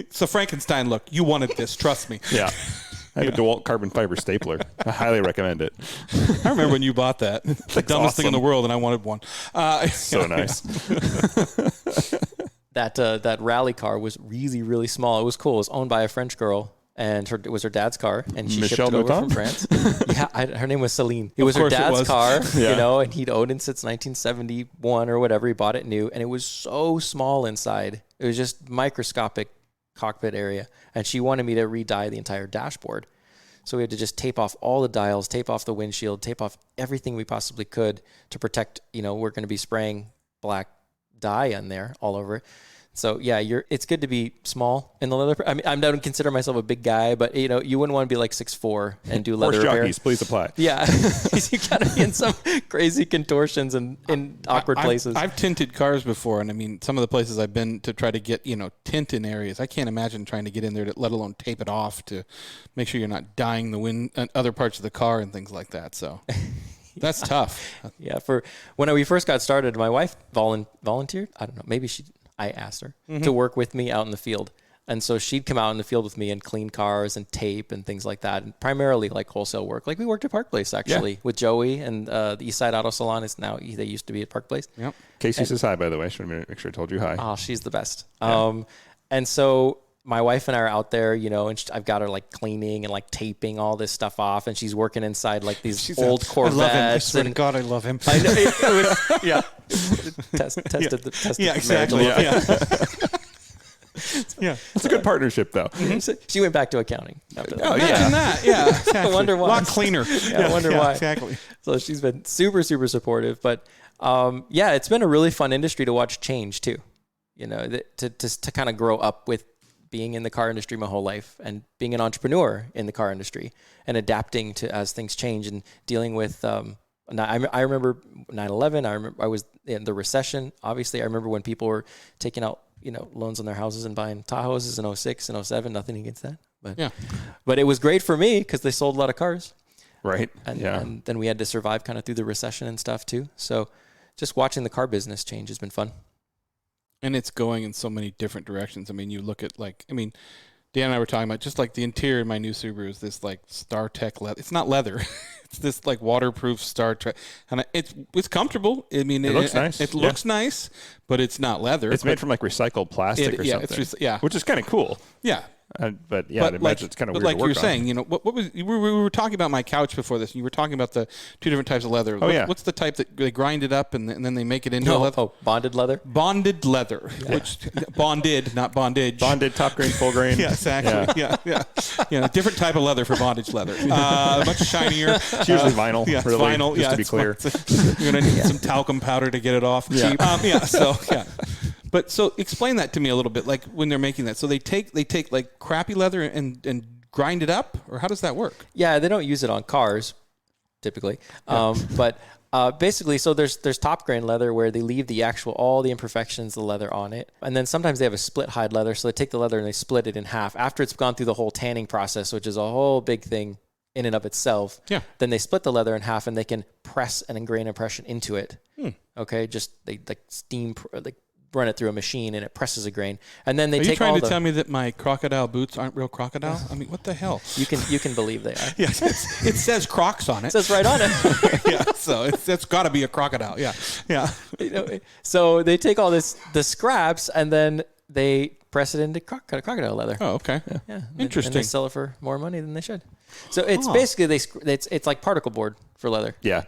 So Frankenstein look. You wanted this. Trust me. Yeah. I have a DeWalt carbon fiber stapler. I highly recommend it. I remember when you bought that. The dumbest thing in the world, and I wanted one. So nice. That rally car was really, really small. It was cool. It was owned by a French girl, and it was her dad's car, and she shipped it over from France. Her name was Celine. It was her dad's car, and he'd owned it since 1971 or whatever. He bought it new, and it was so small inside. It was just microscopic cockpit area, and she wanted me to re-dye the entire dashboard. So we had to just tape off all the dials, tape off the windshield, tape off everything we possibly could to protect, we're going to be spraying black dye on there all over it. So yeah, it's good to be small in the leather. I mean, I don't consider myself a big guy, but you wouldn't want to be like 6'4" and do leather repair. Jockeys, please apply. Yeah, you gotta be in some crazy contortions and in awkward places. I've tinted cars before, and I mean, some of the places I've been to try to get tint in areas. I can't imagine trying to get in there, let alone tape it off to make sure you're not dyeing the wind and other parts of the car and things like that. So. That's tough. Yeah, for when we first got started, my wife volunteered. I don't know, maybe I asked her to work with me out in the field. And so she'd come out in the field with me and clean cars and tape and things like that. And primarily like wholesale work. Like we worked at Park Place actually with Joey and the Eastside Auto Salon is now, they used to be at Park Place. Yep. Casey says hi, by the way. Should make sure I told you hi. Oh, she's the best. Yeah. And so my wife and I are out there, and I've got her like cleaning and like taping all this stuff off, and she's working inside like these old Corvettes. I love him. I swear to God, I love him. I know. It was, yeah. Tested yeah, exactly. Yeah, it's a good partnership though. Mm-hmm. So she went back to accounting after that. Oh, imagine that. Yeah, exactly. I wonder why. A lot cleaner. Yeah, I wonder why. Exactly. So she's been super, super supportive. But it's been a really fun industry to watch change too. To kind of grow up with being in the car industry my whole life and being an entrepreneur in the car industry and adapting to as things change and dealing with. I remember 9/11. I remember I was in the recession. Obviously, I remember when people were taking out loans on their houses and buying Tahoes in 06 and 07. Nothing against that, but it was great for me because they sold a lot of cars. Right. And then we had to survive kind of through the recession and stuff too. So just watching the car business change has been fun. And it's going in so many different directions. I mean, you look at Dan and I were talking about just like the interior of my new Subaru is this like StarTech leather. It's not leather. It's this like waterproof StarTech. And it's comfortable. I mean, it looks nice. It looks nice, but it's not leather. It's made from like recycled plastic or something. Which is kind of cool. Yeah. but yeah, I'd imagine it's kind of weird like to work you were saying, you know, what was we were talking about my couch before this, and you were talking about the two different types of leather. What's the type that they grind it up and then they make it into a leather? Oh, bonded leather. Bonded leather, which bonded, not bondage. Bonded, top grain, full grain. Yeah, exactly. Yeah. Different type of leather for bondage leather. Much shinier. It's usually vinyl. Yeah, really, vinyl. Just to be clear, you're gonna need some talcum powder to get it off. Yeah. Cheap. But so explain that to me a little bit, like when they're making that. So they take like crappy leather and grind it up, or how does that work? Yeah, they don't use it on cars typically, but basically, so there's top grain leather where they leave all the imperfections of the leather on it, and then sometimes they have a split hide leather, so they take the leather and they split it in half after it's gone through the whole tanning process, which is a whole big thing in and of itself. Yeah. Then they split the leather in half and they can press an grain impression into it. Okay, just they like steam run it through a machine and it presses a grain, and then they take. Are you trying to tell me that my crocodile boots aren't real crocodile? I mean, what the hell? You can believe they are. Yeah, it says Crocs on it. It says right on it. Yeah, so it's got to be a crocodile. Yeah. So they take all the scraps and then they press it into crocodile leather. Oh, okay. Yeah. Interesting. And they sell it for more money than they should. So it's basically it's like particle board for leather. Yeah.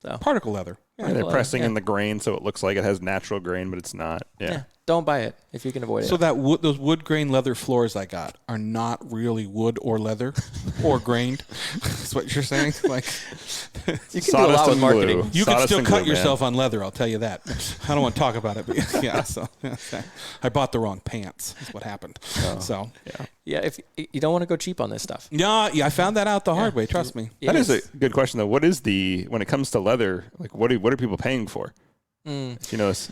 So. Particle leather. Yeah, they're pressing in the grain so it looks like it has natural grain, but it's not. Yeah. Don't buy it if you can avoid it. So those wood grain leather floors I got are not really wood or leather or grained. That's what you're saying? Like, you can do a lot with marketing. Glue. You can still cut yourself on leather, I'll tell you that. I don't want to talk about it, but so I bought the wrong pants is what happened. Yeah, if you don't want to go cheap on this stuff. Yeah, I found that out the hard way, trust me. That is a good question though. What is when it comes to leather, like what are people paying for? If you notice.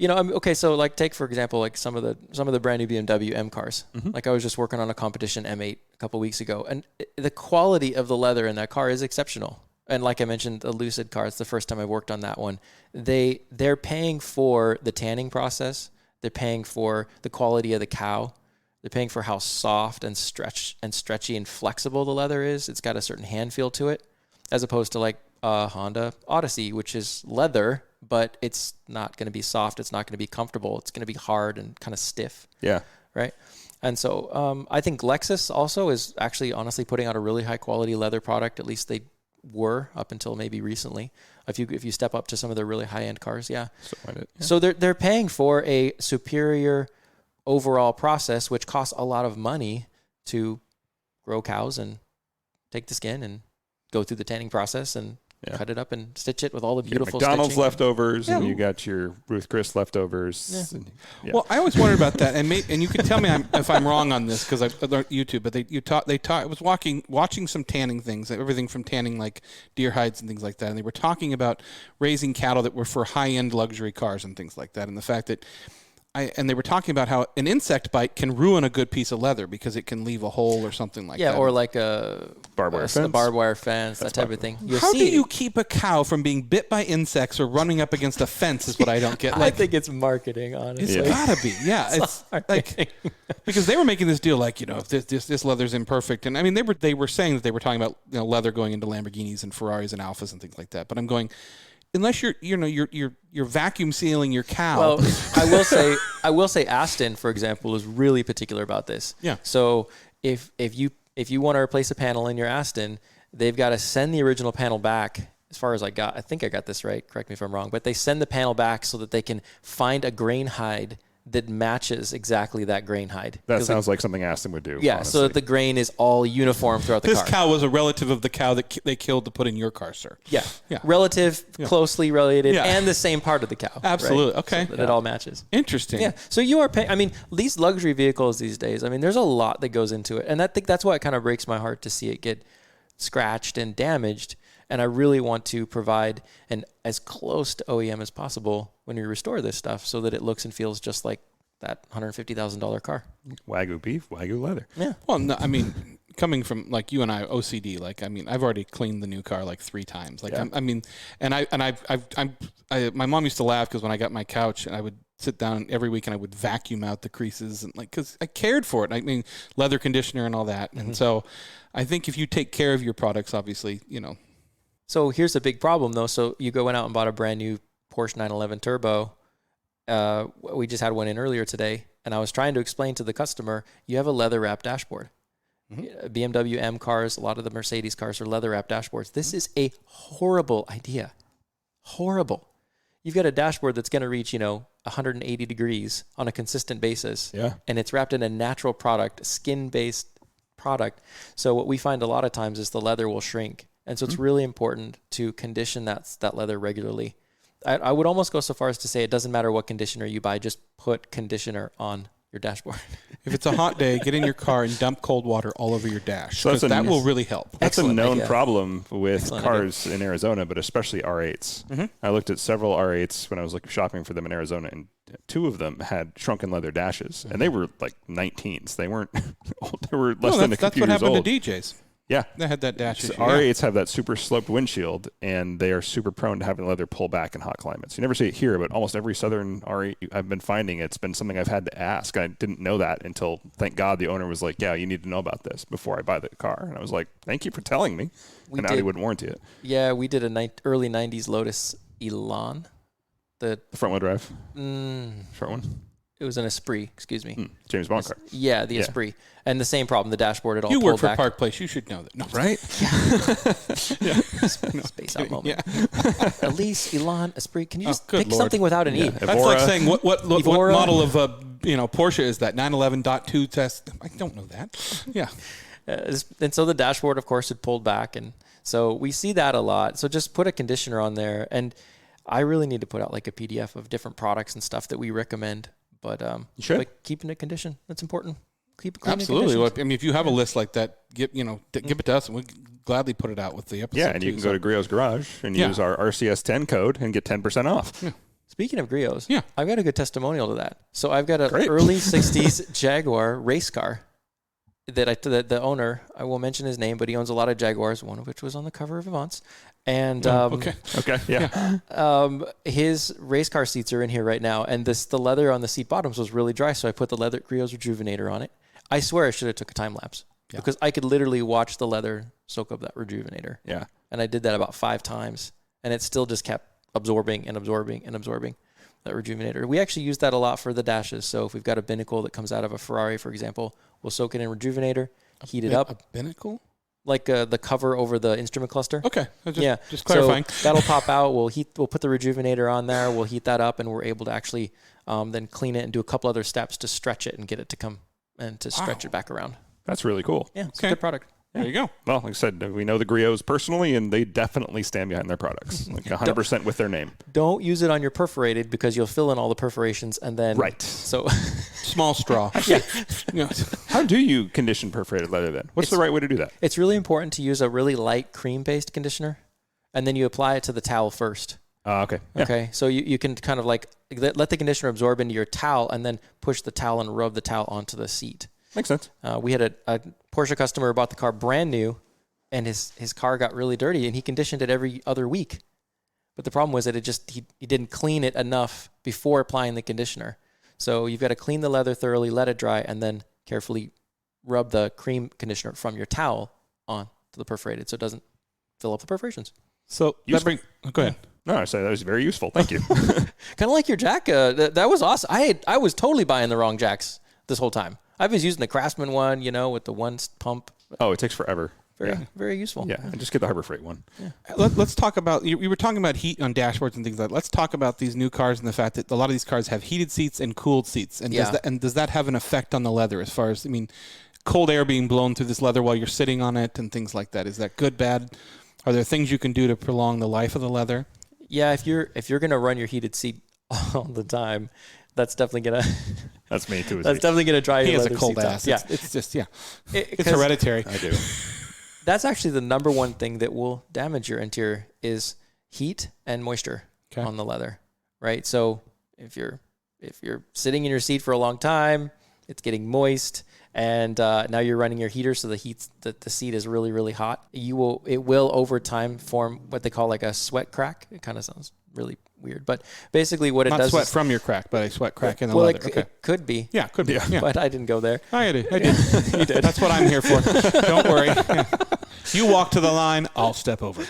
Okay, so like take for example like some of the brand new BMW M cars. Mm-hmm. Like I was just working on a competition M8 a couple weeks ago, and the quality of the leather in that car is exceptional. And like I mentioned, the Lucid car, it's the first time I worked on that one. They're paying for the tanning process. They're paying for the quality of the cow. They're paying for how soft and stretchy and flexible the leather is. It's got a certain hand feel to it, as opposed to like Honda Odyssey, which is leather, but it's not going to be soft. It's not going to be comfortable. It's going to be hard and kind of stiff. Yeah. Right. And so I think Lexus also is actually honestly putting out a really high quality leather product. At least they were up until maybe recently. If you step up to some of their really high end cars, So they're paying for a superior overall process, which costs a lot of money to grow cows and take the skin and go through the tanning process and cut it up and stitch it with all the beautiful McDonald's stitching. leftovers, and you got your Ruth Chris leftovers. Yeah. And, Well, I always wondered about that, and you can tell me if I'm wrong on this because I learned YouTube. But I was watching some tanning things, everything from tanning like deer hides and things like that, and they were talking about raising cattle that were for high end luxury cars and things like that, and the fact that. And they were talking about how an insect bite can ruin a good piece of leather because it can leave a hole or something like that. Yeah, or like a barbed wire fence, that type of thing. How do you keep a cow from being bit by insects or running up against a fence is what I don't get. I think it's marketing, honestly. It's gotta be. Yeah. It's like, because they were making this deal like, if this leather's imperfect. And I mean, they were saying that they were talking about leather going into Lamborghinis and Ferraris and Alphas and things like that. But I'm going, unless you're vacuum sealing your cow. Well, I will say Aston, for example, is really particular about this. Yeah. So if you want to replace a panel in your Aston, they've got to send the original panel back. As far as I think I got this right. Correct me if I'm wrong, but they send the panel back so that they can find a grain hide that matches exactly that grain hide. That sounds like something Aston would do. Yeah, honestly. so that the grain is all uniform throughout the car. This cow was a relative of the cow that they killed to put in your car, sir. Yeah. Relative, closely related, and the same part of the cow. Absolutely. Right? Okay. So that it all matches. Interesting. Yeah. So you are paying. I mean, these luxury vehicles these days. I mean, there's a lot that goes into it, and I think that's why it kind of breaks my heart to see it get scratched and damaged. And I really want to provide an as close to OEM as possible when we restore this stuff, so that it looks and feels just like that $150,000 car. Wagyu beef, Wagyu leather. Yeah. Well, no, I mean, coming from like you and I, OCD. Like, I mean, I've already cleaned the new car like 3 times. Like, I mean, my mom used to laugh because when I got my couch, and I would sit down every week and I would vacuum out the creases and because I cared for it. I mean, leather conditioner and all that. Mm-hmm. And so, I think if you take care of your products, obviously, So here's the big problem though. So you went out and bought a brand new Porsche 911 Turbo. We just had one in earlier today. And I was trying to explain to the customer, you have a leather wrapped dashboard. BMW M cars, a lot of the Mercedes cars are leather wrapped dashboards. This is a horrible idea. Horrible. You've got a dashboard that's going to reach, 180 degrees on a consistent basis. Yeah. And it's wrapped in a natural product, skin-based product. So what we find a lot of times is the leather will shrink. And so it's really important to condition that leather regularly. I would almost go so far as to say it doesn't matter what conditioner you buy, just put conditioner on your dashboard. If it's a hot day, get in your car and dump cold water all over your dash. So that will really help. That's a known problem with cars in Arizona, but especially R8s. I looked at several R8s when I was shopping for them in Arizona, and 2 of them had shrunken leather dashes, and they were like 19s. They weren't old. They were less than a few years old. That's what happened to DJs. Yeah. They had that dash issue. R8s have that super sloped windshield, and they are super prone to having leather pull back in hot climates. You never see it here, but almost every Southern R8 I've been finding, it's been something I've had to ask. I didn't know that until, thank God, the owner was like, yeah, you need to know about this before I buy the car. And I was like, thank you for telling me. And now he wouldn't warranty it. Yeah, we did a early 90s Lotus Elan. The front-wheel drive? Short one? It was an Esprit, excuse me. James Bond car. Yeah, the Esprit. And the same problem, the dashboard, it all pulled back. You work for Park Place. You should know that. No, right? Space out moment. Elise, Elan, Esprit. Can you just pick Lord. something without an E? That's like saying, what model of Porsche is that? 911.2 test? I don't know that. Yeah. And so the dashboard, of course, had pulled back. And so we see that a lot. So just put a conditioner on there. And I really need to put out like a PDF of different products and stuff that we recommend. But keeping it conditioned, that's important. Keep it clean. Absolutely. Well, I mean, if you have a list like that, give it to us, and we'll gladly put it out with the episode. Yeah, and you can go to Griot's Garage and use our RCS 10 code and get 10% off. Yeah. Speaking of Griot's, I've got a good testimonial to that. So I've got an early 60s Jaguar race car that the owner, I won't mention his name, but he owns a lot of Jaguars, one of which was on the cover of Avance. And his race car seats are in here right now, and the leather on the seat bottoms was really dry, so I put the leather Griot's Rejuvenator on it. I swear I should have took a time lapse because I could literally watch the leather soak up that Rejuvenator. Yeah, and I did that about 5 times, and it still just kept absorbing and absorbing and absorbing that Rejuvenator. We actually use that a lot for the dashes. So if we've got a binnacle that comes out of a Ferrari, for example, we'll soak it in Rejuvenator, heat it up. A binnacle? Like the cover over the instrument cluster. Okay. Just clarifying. So that'll pop out. We'll put the Rejuvenator on there. We'll heat that up, and we're able to actually then clean it and do a couple other steps to stretch it and get it to come and to stretch it back around. That's really cool. Yeah, it's a good product. There you go. Well, like I said, we know the Griot's personally, and they definitely stand behind their products, 100% with their name. Don't use it on your perforated because you'll fill in all the perforations and then... Right. So small straw. How do you condition perforated leather then? What's the right way to do that? It's really important to use a really light cream-based conditioner, and then you apply it to the towel first. Okay. Yeah. Okay. So you can kind of let the conditioner absorb into your towel and then push the towel and rub the towel onto the seat. Makes sense. We had a Porsche customer who bought the car brand new, and his car got really dirty, and he conditioned it every other week. But the problem was that he didn't clean it enough before applying the conditioner. So you've got to clean the leather thoroughly, let it dry, and then carefully rub the cream conditioner from your towel on to the perforated so it doesn't fill up the perforations. So go ahead. No, I said that was very useful. Thank you. Kind of like your jack. That was awesome. I was totally buying the wrong jacks this whole time. I was using the Craftsman one, with the one pump. Oh, it takes forever. Very useful. Yeah, and just get the Harbor Freight one. Yeah. Let's talk about, we were talking about heat on dashboards and things like that. Let's talk about these new cars and the fact that a lot of these cars have heated seats and cooled seats. And does that have an effect on the leather as far as, cold air being blown through this leather while you're sitting on it and things like that? Is that good, bad? Are there things you can do to prolong the life of the leather? Yeah, if you're going to run your heated seat all the time, that's definitely going to... That's me too. That's definitely going to dry your leather seats. He has a cold ass. Yeah. It's just, it's hereditary. I do. That's actually the number one thing that will damage your interior is heat and moisture on the leather, right? So if you're sitting in your seat for a long time, it's getting moist, and now you're running your heater, so the seat is really, really hot. It will over time form what they call like a sweat crack. It kind of sounds really weird, but basically what it does sweat is, from your crack, but a sweat crack in the leather. It could be. Yeah, could be. Yeah. But I didn't go there. I did. You did. That's what I'm here for. Don't worry. Yeah. You walk to the line, I'll step over.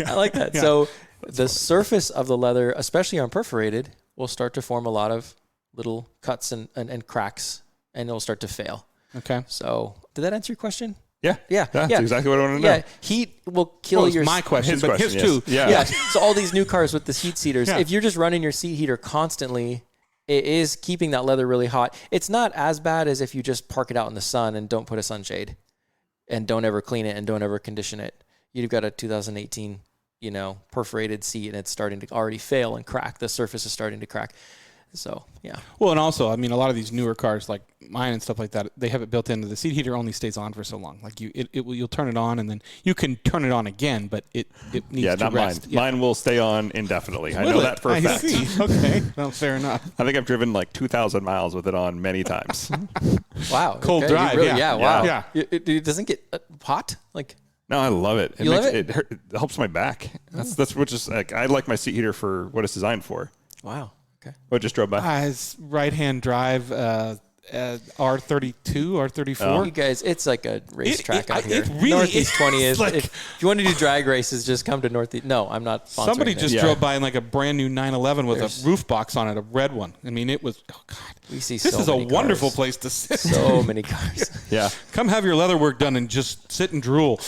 I like that. Yeah. So the surface of the leather, especially on perforated, will start to form a lot of little cuts and cracks, and it'll start to fail. Okay. So did that answer your question? Yeah. Yeah. That's exactly what I want to know. Yeah. Heat will kill your... my question, his but question, his too. Yes. Yeah. So all these new cars with the heat seaters, Yeah. if you're just running your seat heater constantly, it is keeping that leather really hot. It's not as bad as if you just park it out in the sun and don't put a sunshade and don't ever clean it and don't ever condition it. You've got a 2018, perforated seat and it's starting to already fail and crack. The surface is starting to crack. So, yeah. Well, and also, I mean, a lot of these newer cars like mine and stuff like that, they have it built into the seat heater only stays on for so long. Like you'll turn it on and then you can turn it on again, but it needs to rest. Mine. Mine will stay on indefinitely. I know that for a fact. I see. Okay. Well, fair enough. I think I've driven like 2,000 miles with it on many times. Wow. Cold drive. Really, yeah. Wow. Yeah. It doesn't get hot? Like... No, I love it. You love it? It helps my back. That's which is like I like my seat heater for what it's designed for. Wow. Okay. What just drove by? It's right-hand drive, R32, R34. You guys, it's like a racetrack out here. It really Northeast is. 20 is. Like, if you want to do drag races, just come to Northeast. No, I'm not sponsoring somebody this. just drove by in like a brand new 911 with a roof box on it, a red one. I mean, it was, oh God. We see this so is a many wonderful cars. place to sit. So many cars. Yeah. Come have your leather work done and just sit and drool.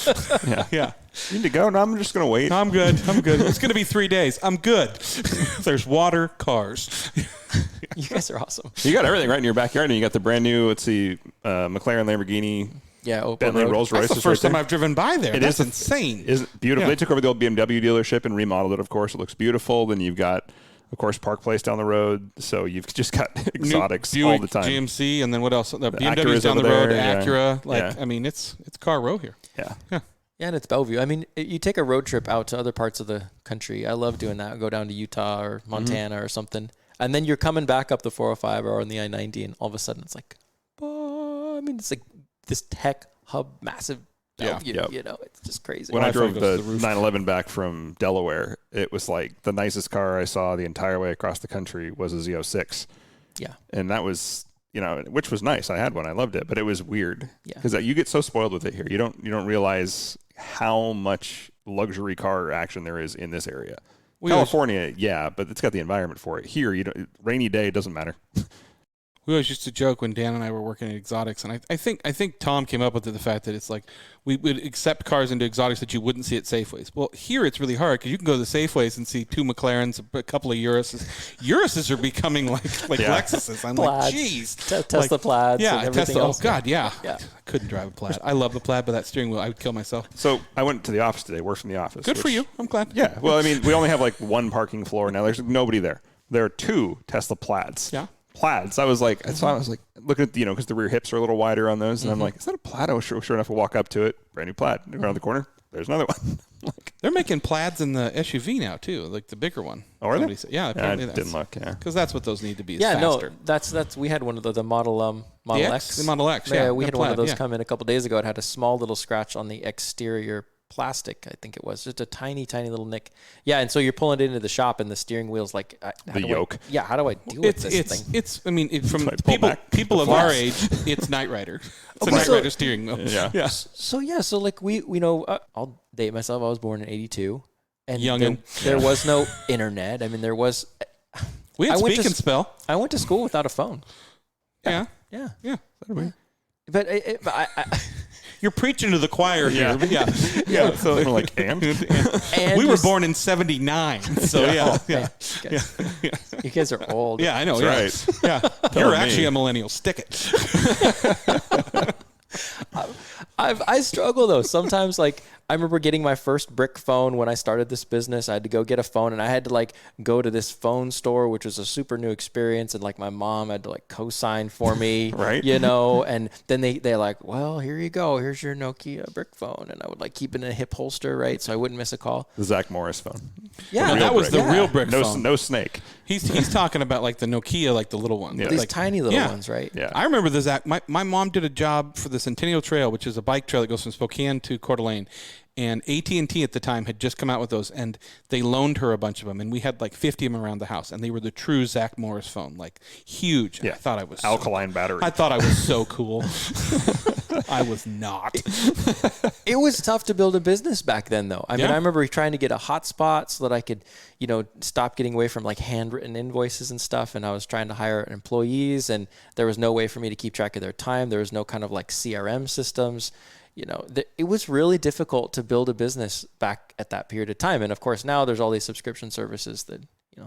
Yeah. You need to go? No, I'm just going to wait. I'm good. It's going to be 3 days. I'm good. There's water, cars. You guys are awesome. You got everything right in your backyard, and you got the brand new, McLaren, Lamborghini, Yeah, open Bentley, road. Rolls Royce. That's the first time I've driven by there. That's is insane. Is beautiful. Yeah. They took over the old BMW dealership and remodeled it, of course. It looks beautiful. Then you've got, of course, Park Place down the road. So you've just got exotics Buick, all the time. GMC, and then what else? The BMW's Acura's down the over road, there, Acura. yeah. I mean, it's car row here. Yeah. Yeah, and it's Bellevue. I mean, you take a road trip out to other parts of the country. I love doing that. Go down to Utah or Montana or something. And then you're coming back up the 405 or on the I-90, and all of a sudden it's like, it's like this tech hub, massive Bellevue. It's just crazy. When I drove the to the roof. 911 back from Delaware, it was like the nicest car I saw the entire way across the country was a Z06. Yeah. And that was, which was nice. I had one. I loved it, but it was weird. Yeah. Because you get so spoiled with it here. You don't realize how much luxury car action there is in this area. California, but it's got the environment for it. Here, rainy day, it doesn't matter. We always used to joke when Dan and I were working at exotics, and I think Tom came up with the fact that it's like we would accept cars into exotics that you wouldn't see at Safeways. Well, here it's really hard because you can go to the Safeways and see 2 McLarens, a couple of Uruses. Uruses are becoming like Lexuses. I'm Plaids. like, geez. Tesla Plaids and everything else. Oh, God, yeah. Yeah. I couldn't drive a Plaid. I love the Plaid, but that steering wheel, I would kill myself. So I went to the office today, worked from the office. Good for you. I'm glad. Yeah. Well, I mean, we only have like one parking floor now. There's nobody there. There are 2 Tesla Plaids. Yeah. Plaids. I was like looking at because the rear hips are a little wider on those, and I'm like, is that a Plaid? Oh, sure enough, we'll walk up to it. Brand new Plaid. Around the corner, there's another one. They're making Plaids in the SUV now too, like the bigger one. Oh, are they? Yeah, I apparently didn't look. Yeah, because that's what those need to be. Is Yeah, faster. no, that's we had one of the Model X. The Model X. Yeah, we had one of Plaid, those come in a couple days ago. It had a small little scratch on the exterior plastic, I think it was, just a tiny little nick. Yeah, and so you're pulling it into the shop, and the steering wheel's like the yoke. How do I deal with this thing? It's. I mean, from pull people of our age, it's Knight Rider. It's a Knight Rider steering wheel. Yeah. So like we I'll date myself. I was born in '82, and Youngin'. there was no internet. I mean, there was. We had I went Speak and Spell. I went to school without a phone. Yeah. But I You're preaching to the choir here. Yeah. So they're like, and we were born in '79. So you guys are old. Yeah, I know. That's right. Yeah. You're actually a millennial. Stick it. I struggle though. Sometimes, like, I remember getting my first brick phone when I started this business. I had to go get a phone, and I had to like go to this phone store, which was a super new experience. And like my mom had to like co-sign for me, Right. And then they're like, well, here you go. Here's your Nokia brick phone. And I would like keep it in a hip holster, right? So I wouldn't miss a call. the Zach Morris phone. Yeah. that was the real brick No, phone. no snake. He's talking about like the Nokia, like the little one. Yeah. These Like, tiny little ones, right? Yeah. I remember the Zach. My mom did a job for the Centennial Trail, which is a bike trail that goes from Spokane to Coeur d'Alene. And AT&T at the time had just come out with those, and they loaned her a bunch of them, and we had like 50 of them around the house, and they were the true Zach Morris phone, like huge. Yeah. I thought I was Alkaline battery. I thought I was so cool. I was not. It was tough to build a business back then, though. I mean, I remember trying to get a hotspot so that I could, stop getting away from like handwritten invoices and stuff. And I was trying to hire employees, and there was no way for me to keep track of their time. There was no kind of like CRM systems. It was really difficult to build a business back at that period of time. And of course, now there's all these subscription services that,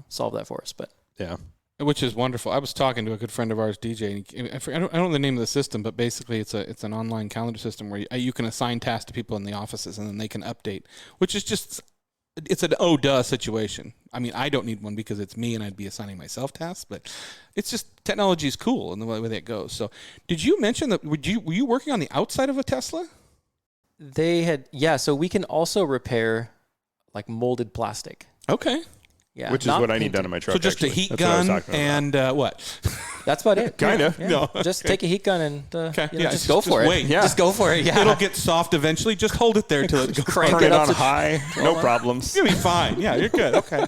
solve that for us. But yeah. Which is wonderful. I was talking to a good friend of ours, DJ. And I don't know the name of the system, but basically it's an online calendar system where you can assign tasks to people in the offices, and then they can update. Which is just, it's an oh duh situation. I mean, I don't need one because it's me and I'd be assigning myself tasks. But it's just, technology is cool in the way that it goes. So, did you mention that? Were you working on the outside of a Tesla? They had, so we can also repair like molded plastic. Okay. Yeah, which is what I need done in my truck. So just actually. a heat That's gun and what? That's about it. Kind of. Yeah. No. Just take a heat gun and just go for wait. it. Yeah. Just go for it. Yeah. It'll get soft eventually. Just hold it there until it goes. Crank Turn it it up on high. No problems. You'll be fine. Yeah, you're good. Okay.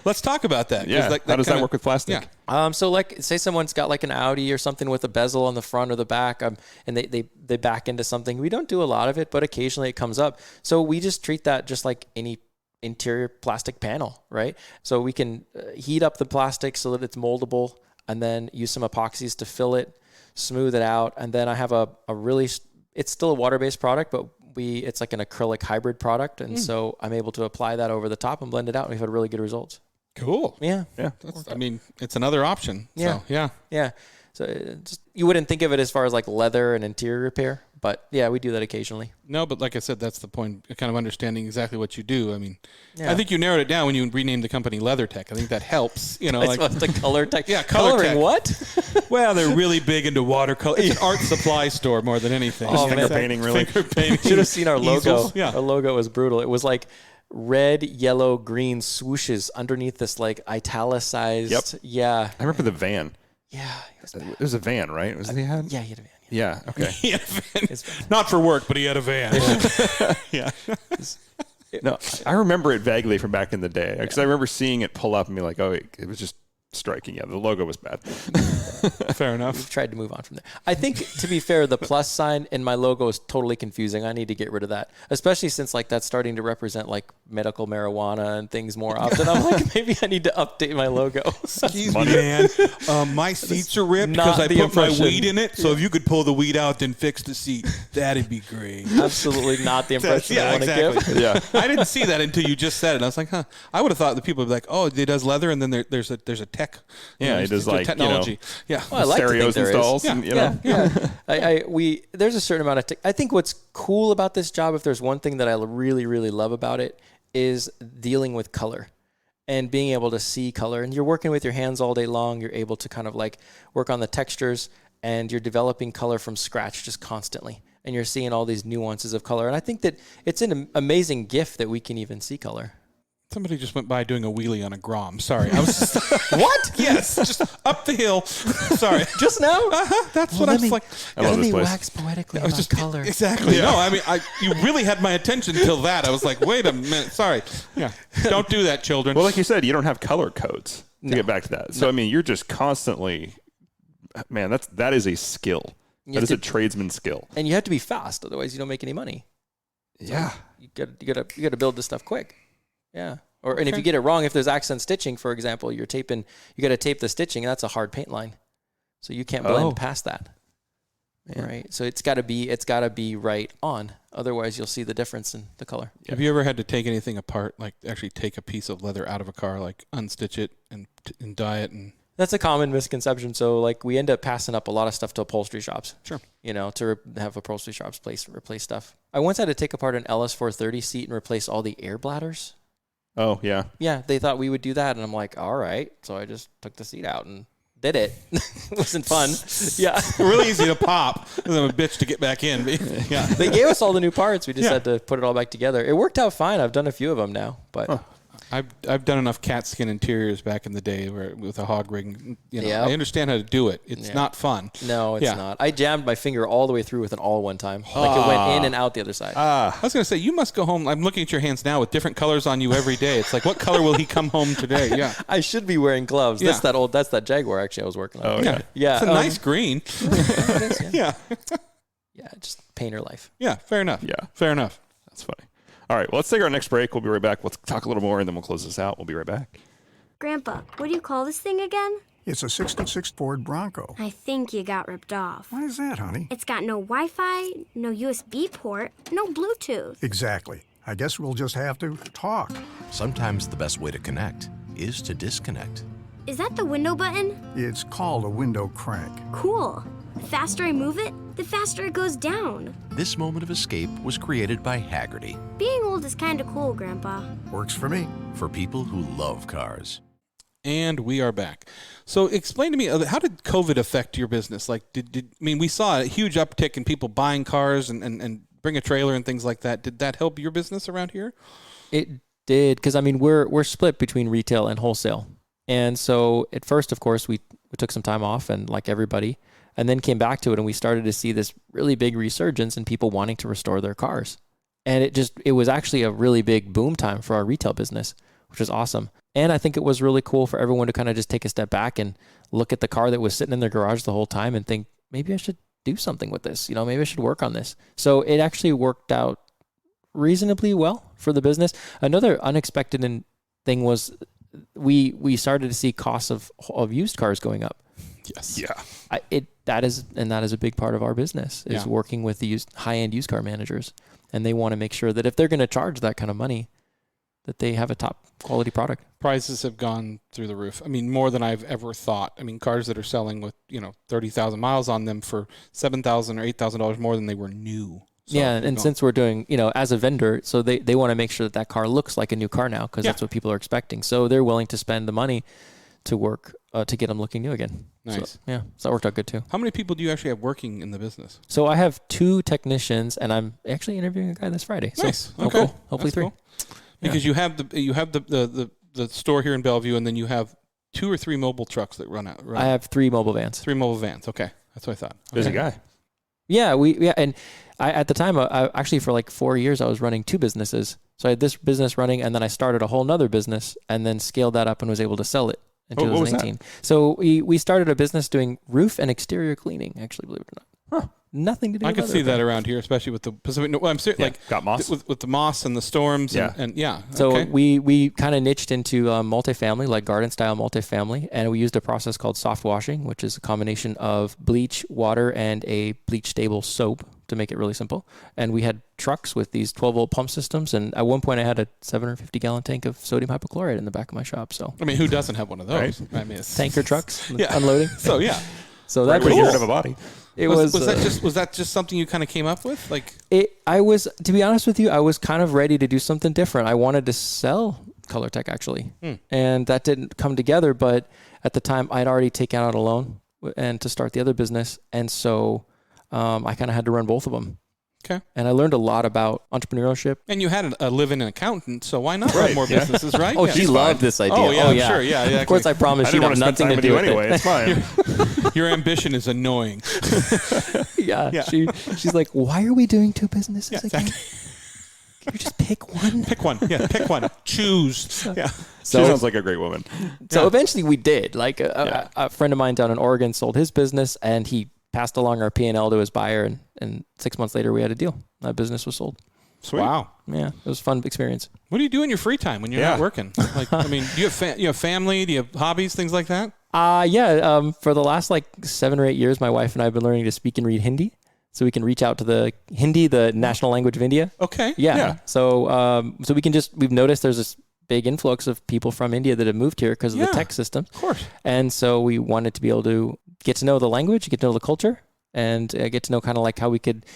Let's talk about that. Yeah. How does that work with plastic? Yeah. So like, say someone's got like an Audi or something with a bezel on the front or the back, and they back into something. We don't do a lot of it, but occasionally it comes up. So we just treat that just like any interior plastic panel, right? So we can heat up the plastic so that it's moldable, and then use some epoxies to fill it, smooth it out. And then I have a really, it's still a water-based product, but it's like an acrylic hybrid product. And so I'm able to apply that over the top and blend it out. And we've had really good results. Cool. Yeah. Yeah. It's another option. Yeah. So, yeah. Yeah. So you wouldn't think of it as far as like leather and interior repair, but yeah, we do that occasionally. No, but like I said, that's the point, kind of understanding exactly what you do. I mean, I think you narrowed it down when you renamed the company LeatherTech. I think that helps, Like the color tech. Yeah, coloring what? Well, they're really big into watercolor. It's an art supply store more than anything. Finger painting, really. Finger painting. Should have seen our logo. Easels. Yeah. Our logo was brutal. It was like red, yellow, green swooshes underneath this like italicized. Yep. Yeah. I remember the van. Yeah. It was a van, right? Was it he had? Yeah, he had a van. Yeah. Okay. He had a van. Not for work, but he had a van. Yeah. No, I remember it vaguely from back in the day because I remember seeing it pull up and be like, oh, it was just striking. Yeah, the logo was bad. Fair enough. We've tried to move on from there. I think, to be fair, the plus sign in my logo is totally confusing. I need to get rid of that, especially since like that's starting to represent like medical marijuana and things more often. I'm like, maybe I need to update my logo. Excuse me, man. My seats are ripped because I put my weed in it. So if you could pull the weed out and fix the seat, that'd be great. Absolutely not the impression I want to give. Yeah. I didn't see that until you just said it. And I was like, huh. I would have thought the people would be like, oh, it does leather, and then there's a tech. Yeah, it does like technology. Yeah. Well, I like stereos to think there installs. is. And, Yeah. There's a certain amount of I think what's cool about this job, if there's one thing that I really, really love about it, is dealing with color and being able to see color. And you're working with your hands all day long. You're able to kind of like work on the textures, and you're developing color from scratch just constantly. And you're seeing all these nuances of color. And I think that it's an amazing gift that we can even see color. Somebody just went by doing a wheelie on a Grom. Sorry. I was just, what? Yes. Just up the hill. Sorry. Just now? Uh-huh. That's what I was like. Let me wax poetically about color. Exactly. Yeah. No, I mean, you really had my attention until that. I was like, wait a minute. Sorry. Yeah. Don't do that, children. Well, like you said, you don't have color codes to get back to that. So, I mean, you're just constantly, man, that is a skill. That is a tradesman skill. And you have to be fast. Otherwise, you don't make any money. Yeah. You got to build this stuff quick. Yeah. And if you get it wrong, if there's accent stitching, for example, you got to tape the stitching, and that's a hard paint line. So you can't blend past that. Yeah. Right. So it's got to be right on. Otherwise, you'll see the difference in the color. Yeah. Have you ever had to take anything apart, like actually take a piece of leather out of a car, like unstitch it and dye it? And that's a common misconception. So like we end up passing up a lot of stuff to upholstery shops. Sure. To have upholstery shops replace stuff. I once had to take apart an LS430 seat and replace all the air bladders. Oh, yeah. Yeah, they thought we would do that, and I'm like, all right. So I just took the seat out and did it. It wasn't fun. Yeah. Really easy to pop. I'm a bitch to get back in. Yeah. They gave us all the new parts. We just had to put it all back together. It worked out fine. I've done a few of them now, but... I've done enough cat skin interiors back in the day with a hog rig. Yep. I understand how to do it. It's not fun. No, it's not. I jammed my finger all the way through with an awl one time. Like it went in and out the other side. I was going to say, you must go home. I'm looking at your hands now with different colors on you every day. It's like, what color will he come home today? Yeah. I should be wearing gloves. Yeah. That's that Jaguar actually I was working on. Oh, yeah. Yeah. It's a nice green. Yeah. just painter life. Yeah, fair enough. Yeah. Fair enough. That's funny. All right, well, let's take our next break. We'll be right back. We'll talk a little more, and then we'll close this out. We'll be right back. Grandpa, what do you call this thing again? It's a 66 Ford Bronco. I think you got ripped off. Why is that, honey? It's got no Wi-Fi, no USB port, no Bluetooth. Exactly. I guess we'll just have to talk. Sometimes the best way to connect is to disconnect. Is that the window button? It's called a window crank. Cool. The faster I move it, the faster it goes down. This moment of escape was created by Haggerty Being old is kind of cool, Grandpa. Works for me. for people who love cars. And we are back. So explain to me, how did COVID affect your business? Like, we saw a huge uptick in people buying cars and bring a trailer and things like that. Did that help your business around here? It did, because we're split between retail and wholesale. And so at first, of course, we took some time off, and like everybody, and then came back to it, and we started to see this really big resurgence in people wanting to restore their cars. And it was actually a really big boom time for our retail business, which was awesome. And I think it was really cool for everyone to kind of just take a step back and look at the car that was sitting in their garage the whole time and think, maybe I should do something with this. Maybe I should work on this. So it actually worked out reasonably well for the business. Another unexpected thing was we started to see costs of used cars going up. Yes. Yeah. That is a big part of our business, is working with the high-end used car managers. And they want to make sure that if they're going to charge that kind of money, that they have a top quality product. Prices have gone through the roof. More than I've ever thought. Cars that are selling with 30,000 miles on them for $7,000 or $8,000 more than they were new. So since we're doing, as a vendor, so they want to make sure that car looks like a new car now, because that's what people are expecting. So they're willing to spend the money to work to get them looking new again. Nice. So that worked out good too. How many people do you actually have working in the business? So I have 2 technicians, and I'm actually interviewing a guy this Friday. Nice. So Okay. Hopefully 3. Cool. Because you have the store here in Bellevue, and then you have 2 or 3 mobile trucks that run out. Right? I have 3 mobile vans. 3 mobile vans. Okay, that's what I thought. Okay. Busy guy. Yeah, and I at the time, I actually for like 4 years I was running 2 businesses. So I had this business running, and then I started a whole nother business, and then scaled that up and was able to sell it in 2018. What was that? So we started a business doing roof and exterior cleaning. Actually, believe it or not. Huh. Nothing to do. I with could other see that things. around here, especially with the Pacific. No, I'm serious. Like got moss with the moss and the storms. Yeah. And yeah. So okay. we kind of niched into multifamily, like garden style multifamily, and we used a process called soft washing, which is a combination of bleach, water, and a bleach stable soap, to make it really simple. And we had trucks with these 12-volt pump systems, and at one point I had a 750-gallon tank of sodium hypochlorite in the back of my shop. So who doesn't have one of those? Right. It's tanker trucks, Yeah. unloading. So yeah. So Right that's way to get cool. rid of a body. It was that just something you kind of came up with? Like I was, to be honest with you, I was kind of ready to do something different. I wanted to sell ColorTech actually, and that didn't come together. But at the time, I'd already taken out a loan and to start the other business, and so I kind of had to run both of them. Okay. And I learned a lot about entrepreneurship. And you had a live-in accountant, so why not Right, run more yeah. businesses, right? Oh, Yeah. she loved this idea. Oh, yeah, I'm sure. Yeah, Of course, I promised I she'd didn't have want to spend nothing time to with do you with anyway. it. It's fine. Your ambition is annoying. Yeah. She's like, why are we doing 2 businesses again? Can you just pick one? Pick one. Yeah, pick one. Choose. Yeah. She So, sounds like a great woman. so eventually we did. Like a friend of mine down in Oregon sold his business, and he passed along our P&L to his buyer, and 6 months later we had a deal. That business was sold. Sweet. Wow. Yeah, it was a fun experience. What do you do in your free time when you're not working? Like, do you have family? Do you have hobbies? Things like that? For the last 7 or 8 years, my wife and I have been learning to speak and read Hindi, so we can reach out to the Hindi, the national language of India. Okay. Yeah. So we can we've noticed there's this big influx of people from India that have moved here because of the tech system. Of course. And so we wanted to be able to get to know the language, get to know the culture, and get to know kind of like how we could.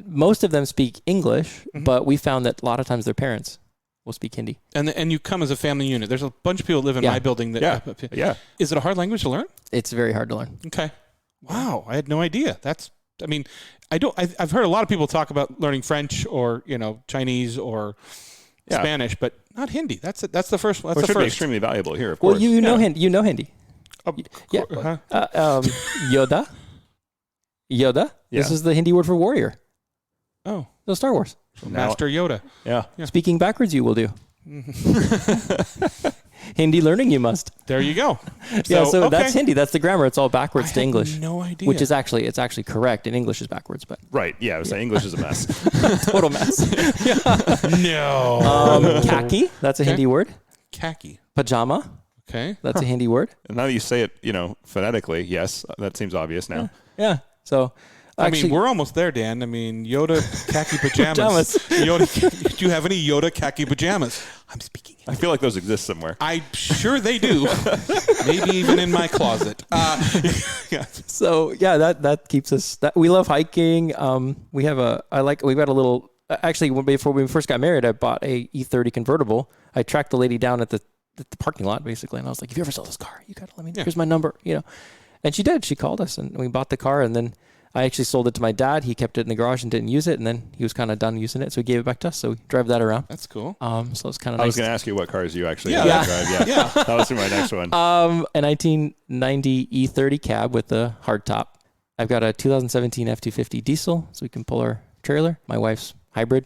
Most of them speak English, but we found that a lot of times their parents will speak Hindi. And you come as a family unit. There's a bunch of people that live in my building. That, Yeah. Is it a hard language to learn? It's very hard to learn. Okay. Wow. I had no idea. I've heard a lot of people talk about learning French or, Chinese or Spanish, but not Hindi. That's the first one. Which That's the should be first. extremely valuable here, of course. Well, you know Hindi. You know Hindi. Yeah. Huh? Yoda. Yoda. Yeah. This is the Hindi word for warrior. Oh. So Star Wars. Master Yoda. Yeah. Speaking backwards, you will do. Hindi learning you must. There you go. So that's Hindi. That's the grammar. It's all backwards to English. No idea. Which is actually correct. In English is backwards, but Right. Yeah. I was saying English is a mess. total mess. No. Khaki. That's a Hindi word. Khaki. Pajama. Okay. That's a Hindi word. And now that you say it, phonetically, yes, that seems obvious now. Yeah. So, actually, we're almost there, Dan. I mean, Yoda khaki pajamas. Yoda, do you have any Yoda khaki pajamas? I'm speaking. I feel like those exist somewhere. I'm sure they do. Maybe even in my closet. Yeah. So that keeps us. We love hiking. We've got a little. Actually, before we first got married, I bought a E30 convertible. I tracked the lady down at the parking lot, basically, and I was like, "If you ever sell this car, you got to let me know. Here's my number." And she did. She called us, and we bought the car, and then I actually sold it to my dad. He kept it in the garage and didn't use it, and then he was kind of done using it, so he gave it back to us. So we drive that around. That's cool. So it's kind of nice. I was going to ask you what cars you actually Yeah. drive. Yeah. That was my next one. A 1990 E30 cab with a hard top. I've got a 2017 F250 diesel, so we can pull our trailer. My wife's hybrid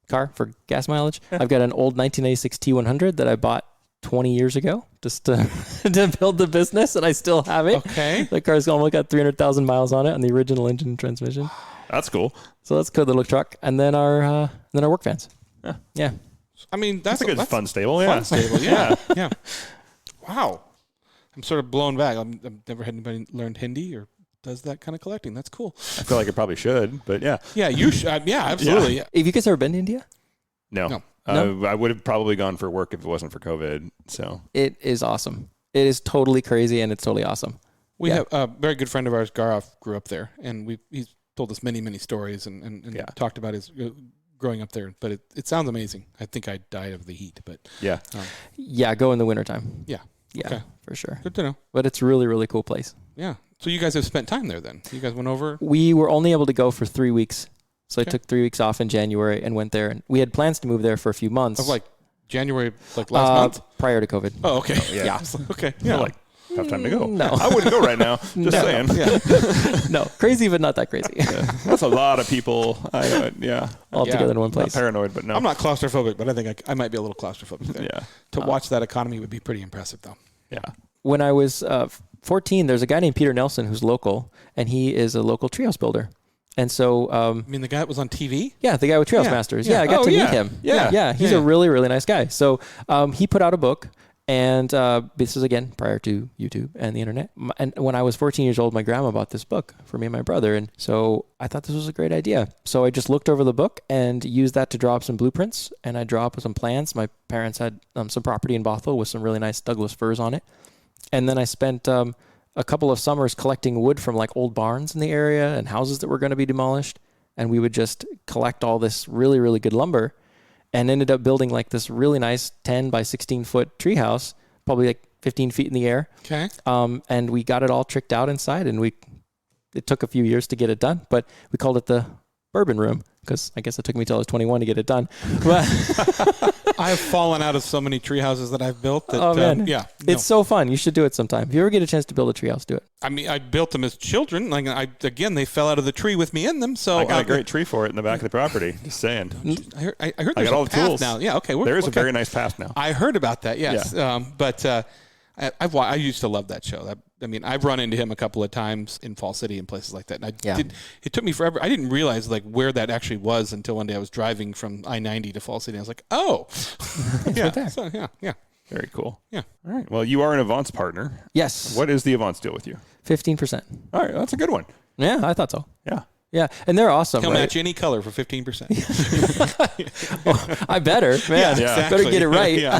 car for gas mileage. I've got an old 1996 T100 that I bought 20 years ago just to build the business, and I still have it. Okay. The car's only got 300,000 miles on it on the original engine and transmission. That's cool. So that's a good little truck. And then our work vans. Yeah. I mean, that's a good fun stable. Fun stable. Yeah. Yeah. Wow. I'm sort of blown back. I've never had anybody learn Hindi or does that kind of collecting. That's cool. I feel like it probably should, but yeah. Yeah, you should. Yeah, absolutely. Yeah. Have you guys ever been to India? No. I would have probably gone for work if it wasn't for COVID. So it is awesome. It is totally crazy, and it's totally awesome. We have a very good friend of ours, Gaurav, grew up there, and he's told us many, many stories and talked about his growing up there. But it sounds amazing. I think I'd die of the heat, but go in the wintertime. Yeah, okay. For sure. Good to know. But it's a really, really cool place. Yeah. So you guys have spent time there then? You guys went over? We were only able to go for 3 weeks. So I took 3 weeks off in January and went there. And we had plans to move there for a few months. Of like January, like last month? Prior to COVID. Oh, okay. Yeah. Okay. Yeah. Like, tough time to go. No. I wouldn't go right now. Just saying. Yeah. No, crazy, but not that crazy. That's a lot of people. All together in one place. Not paranoid, but no. I'm not claustrophobic, but I think I might be a little claustrophobic there. Yeah. To watch that economy would be pretty impressive, though. Yeah. When I was 14, there's a guy named Peter Nelson who's local, and he is a local treehouse builder. And so, I mean, the guy that was on TV? Yeah, the guy with Treehouse Masters. Yeah, I got to meet him. Yeah. He's a really, really nice guy. So he put out a book, and this is, again, prior to YouTube and the internet. And when I was 14 years old, my grandma bought this book for me and my brother. And so I thought this was a great idea. So I just looked over the book and used that to draw up some blueprints, and I draw up some plans. My parents had some property in Bothell with some really nice Douglas firs on it. And then I spent a couple of summers collecting wood from like old barns in the area and houses that were going to be demolished. And we would just collect all this really, really good lumber and ended up building like this really nice 10 by 16 foot treehouse, probably like 15 feet in the air. Okay. And we got it all tricked out inside, and it took a few years to get it done, but we called it the Bourbon Room because I guess it took me till I was 21 to get it done. But I have fallen out of so many tree houses that I've built. That, oh man, it's so fun. You should do it sometime. If you ever get a chance to build a treehouse, do it. I mean, I built them as children. Like they fell out of the tree with me in them. So I got a great tree for it in the back of the property. Just saying. I heard I there's got all a the path tools now. Yeah, okay. There is a very nice path now. I heard about that. Yes, Yeah. But I used to love that show. I mean, I've run into him a couple of times in Fall City and places like that. And it took me forever. I didn't realize like where that actually was until one day I was driving from I-90 to Fall City. I was like, oh, right there. So, yeah. Very cool. Yeah. All right. Well, you are an Avance partner. Yes. What is the Avance deal with you? 15%. All right. That's a good one. Yeah, I thought so. Yeah. Yeah, and they're awesome. He'll right? match any color for 15%. I better, man. Yeah, exactly. Better get it right. Yeah.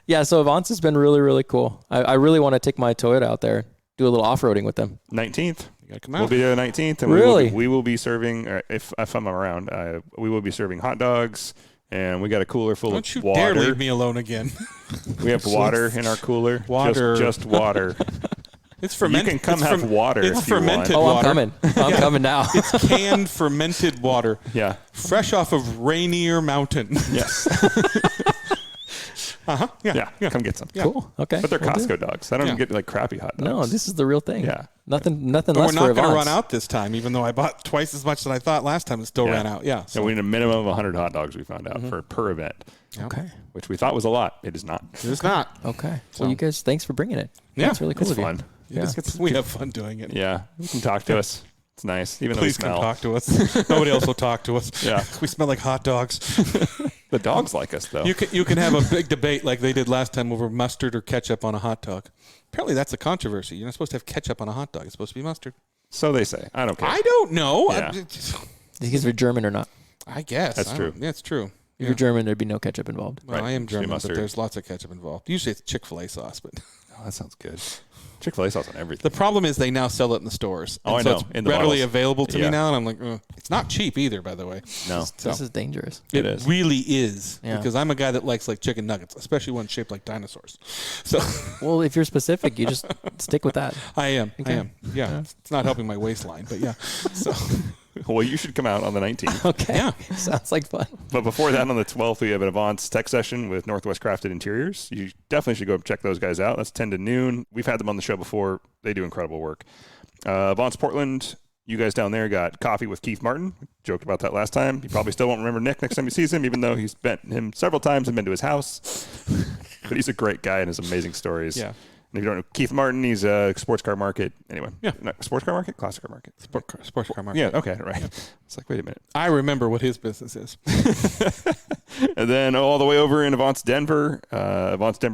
Yeah, so Avance has been really, really cool. I really want to take my Toyota out there, do a little off-roading with them. 19th. You gotta come out. We'll be there the 19th. And really? We will be serving, if I'm around, we will be serving hot dogs, and we got a cooler full Don't of you water. dare leave me alone again. We have water in our cooler. Water. Just water. It's fermented. You can come have water It's if you fermented want. Oh, I'm water. coming. I'm coming now. It's canned fermented water. Yeah. Fresh off of Rainier Mountain. Yes. Yeah. Come get some. Yeah. Cool. Okay. But they're We'll do. Costco dogs. I don't get like crappy hot dogs. No, this is the real thing. Yeah. Nothing But less we're for not going to Avance. run out this time, even though I bought twice as much as I thought last time. It still ran out. Yeah. So we need a minimum of 100 hot dogs, we found out, per event. Okay. which we thought was a lot. It is not. It is not. Okay. So, well, you guys, thanks for bringing it. Yeah, it's really cool. It's of you. fun. Yeah. We have fun doing it. Yeah, you can talk to us. It's nice. Even Please though we come smell. talk to us. Nobody else will talk to us. Yeah. We smell like hot dogs. The dogs like us, though. You can have a big debate like they did last time over mustard or ketchup on a hot dog. Apparently that's a controversy. You're not supposed to have ketchup on a hot dog. It's supposed to be mustard. So they say. I don't care. I don't know. Yeah. Because we're German or not. I guess. That's true. Yeah, it's true. If you're German, there'd be no ketchup involved. Well, Right. I am Should be German, but mustard. there's lots of ketchup involved. Usually it's Chick-fil-A sauce, but Oh, that sounds good. Chick-fil-A sauce on everything. the problem is they now sell it in the stores. Oh, And I so know. it's In the readily bottles. available to Yeah. me now, and I'm like, ugh. It's not cheap either, by the way. No. This is dangerous. It is. really is. Yeah. Because I'm a guy that likes like chicken nuggets, especially ones shaped like dinosaurs. So Well, if you're specific, you just stick with that. I am. Okay. I am. Yeah. It's not helping my waistline, but yeah. So Well, you should come out on the 19th. Okay. Yeah. Sounds like fun. But before that, on the 12th, we have an Avance tech session with Northwest Crafted Interiors. You definitely should go check those guys out. That's 10 to noon. We've had them on the show before. They do incredible work. Avance Portland, you guys down there got coffee with Keith Martin. We joked about that last time. You probably still won't remember Nick next time you sees him, even though he's met him several times and been to his house. But he's a great guy and has amazing stories. Yeah. And if you don't know Keith Martin, he's a sports car market. Anyway. Yeah. Sports car market? Classic car market. sports car market. Yeah, okay, right. It's like, wait a minute. I remember what his business is. And then all the way over in Avance Denver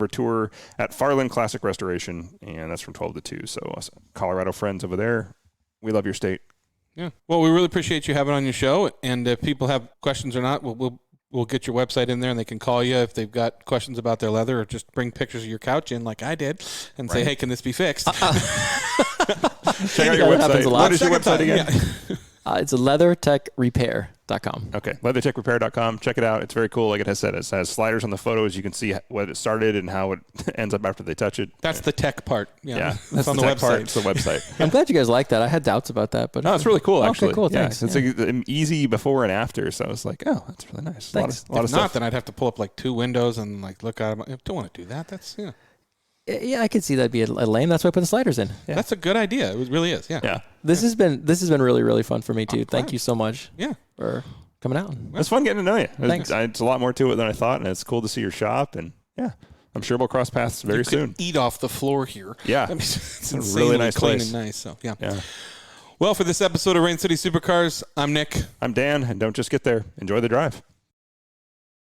tour at Farland Classic Restoration, and that's from 12 to 2. So us Colorado friends over there, we love your state. Yeah. Well, we really appreciate you having on your show, and if people have questions or not, we'll get your website in there, and they can call you if they've got questions about their leather, or just bring pictures of your couch in like I did and say, hey, can this be fixed? Check out your That happens website. a lot. What is your website again? Yeah. It's leathertechrepair.com. Okay, leathertechrepair.com. Check it out. It's very cool. Like it has said, it has sliders on the photos. You can see what it started and how it ends up after they touch it. That's the tech part. Yeah, That's on the tech website. part. It's the website. I'm glad you guys like that. I had doubts about that, but No, it's really cool, actually. Okay, cool. Yeah, Thanks. it's like easy before and after. So it's like, oh, that's really nice. Thanks. A lot of If not, stuff. then I'd have to pull up like two windows and like look out. I don't want to do that. That's Yeah, I could see that'd be a lame. That's why I put the sliders in. Yeah. That's a good idea. It really is. Yeah. Yeah. This has been really, really fun for me too. I'm Thank glad. you so much Yeah. for coming out. It's fun getting to know you. Thanks. It's a lot more to it than I thought, and it's cool to see your shop. And yeah, I'm sure we'll cross paths very You could soon. eat off the floor here. Yeah. I mean, it's a insanely really nice clean place. and nice. So yeah. Yeah. Well, for this episode of Rain City Supercars, I'm Nick. I'm Dan, and don't just get there. Enjoy the drive.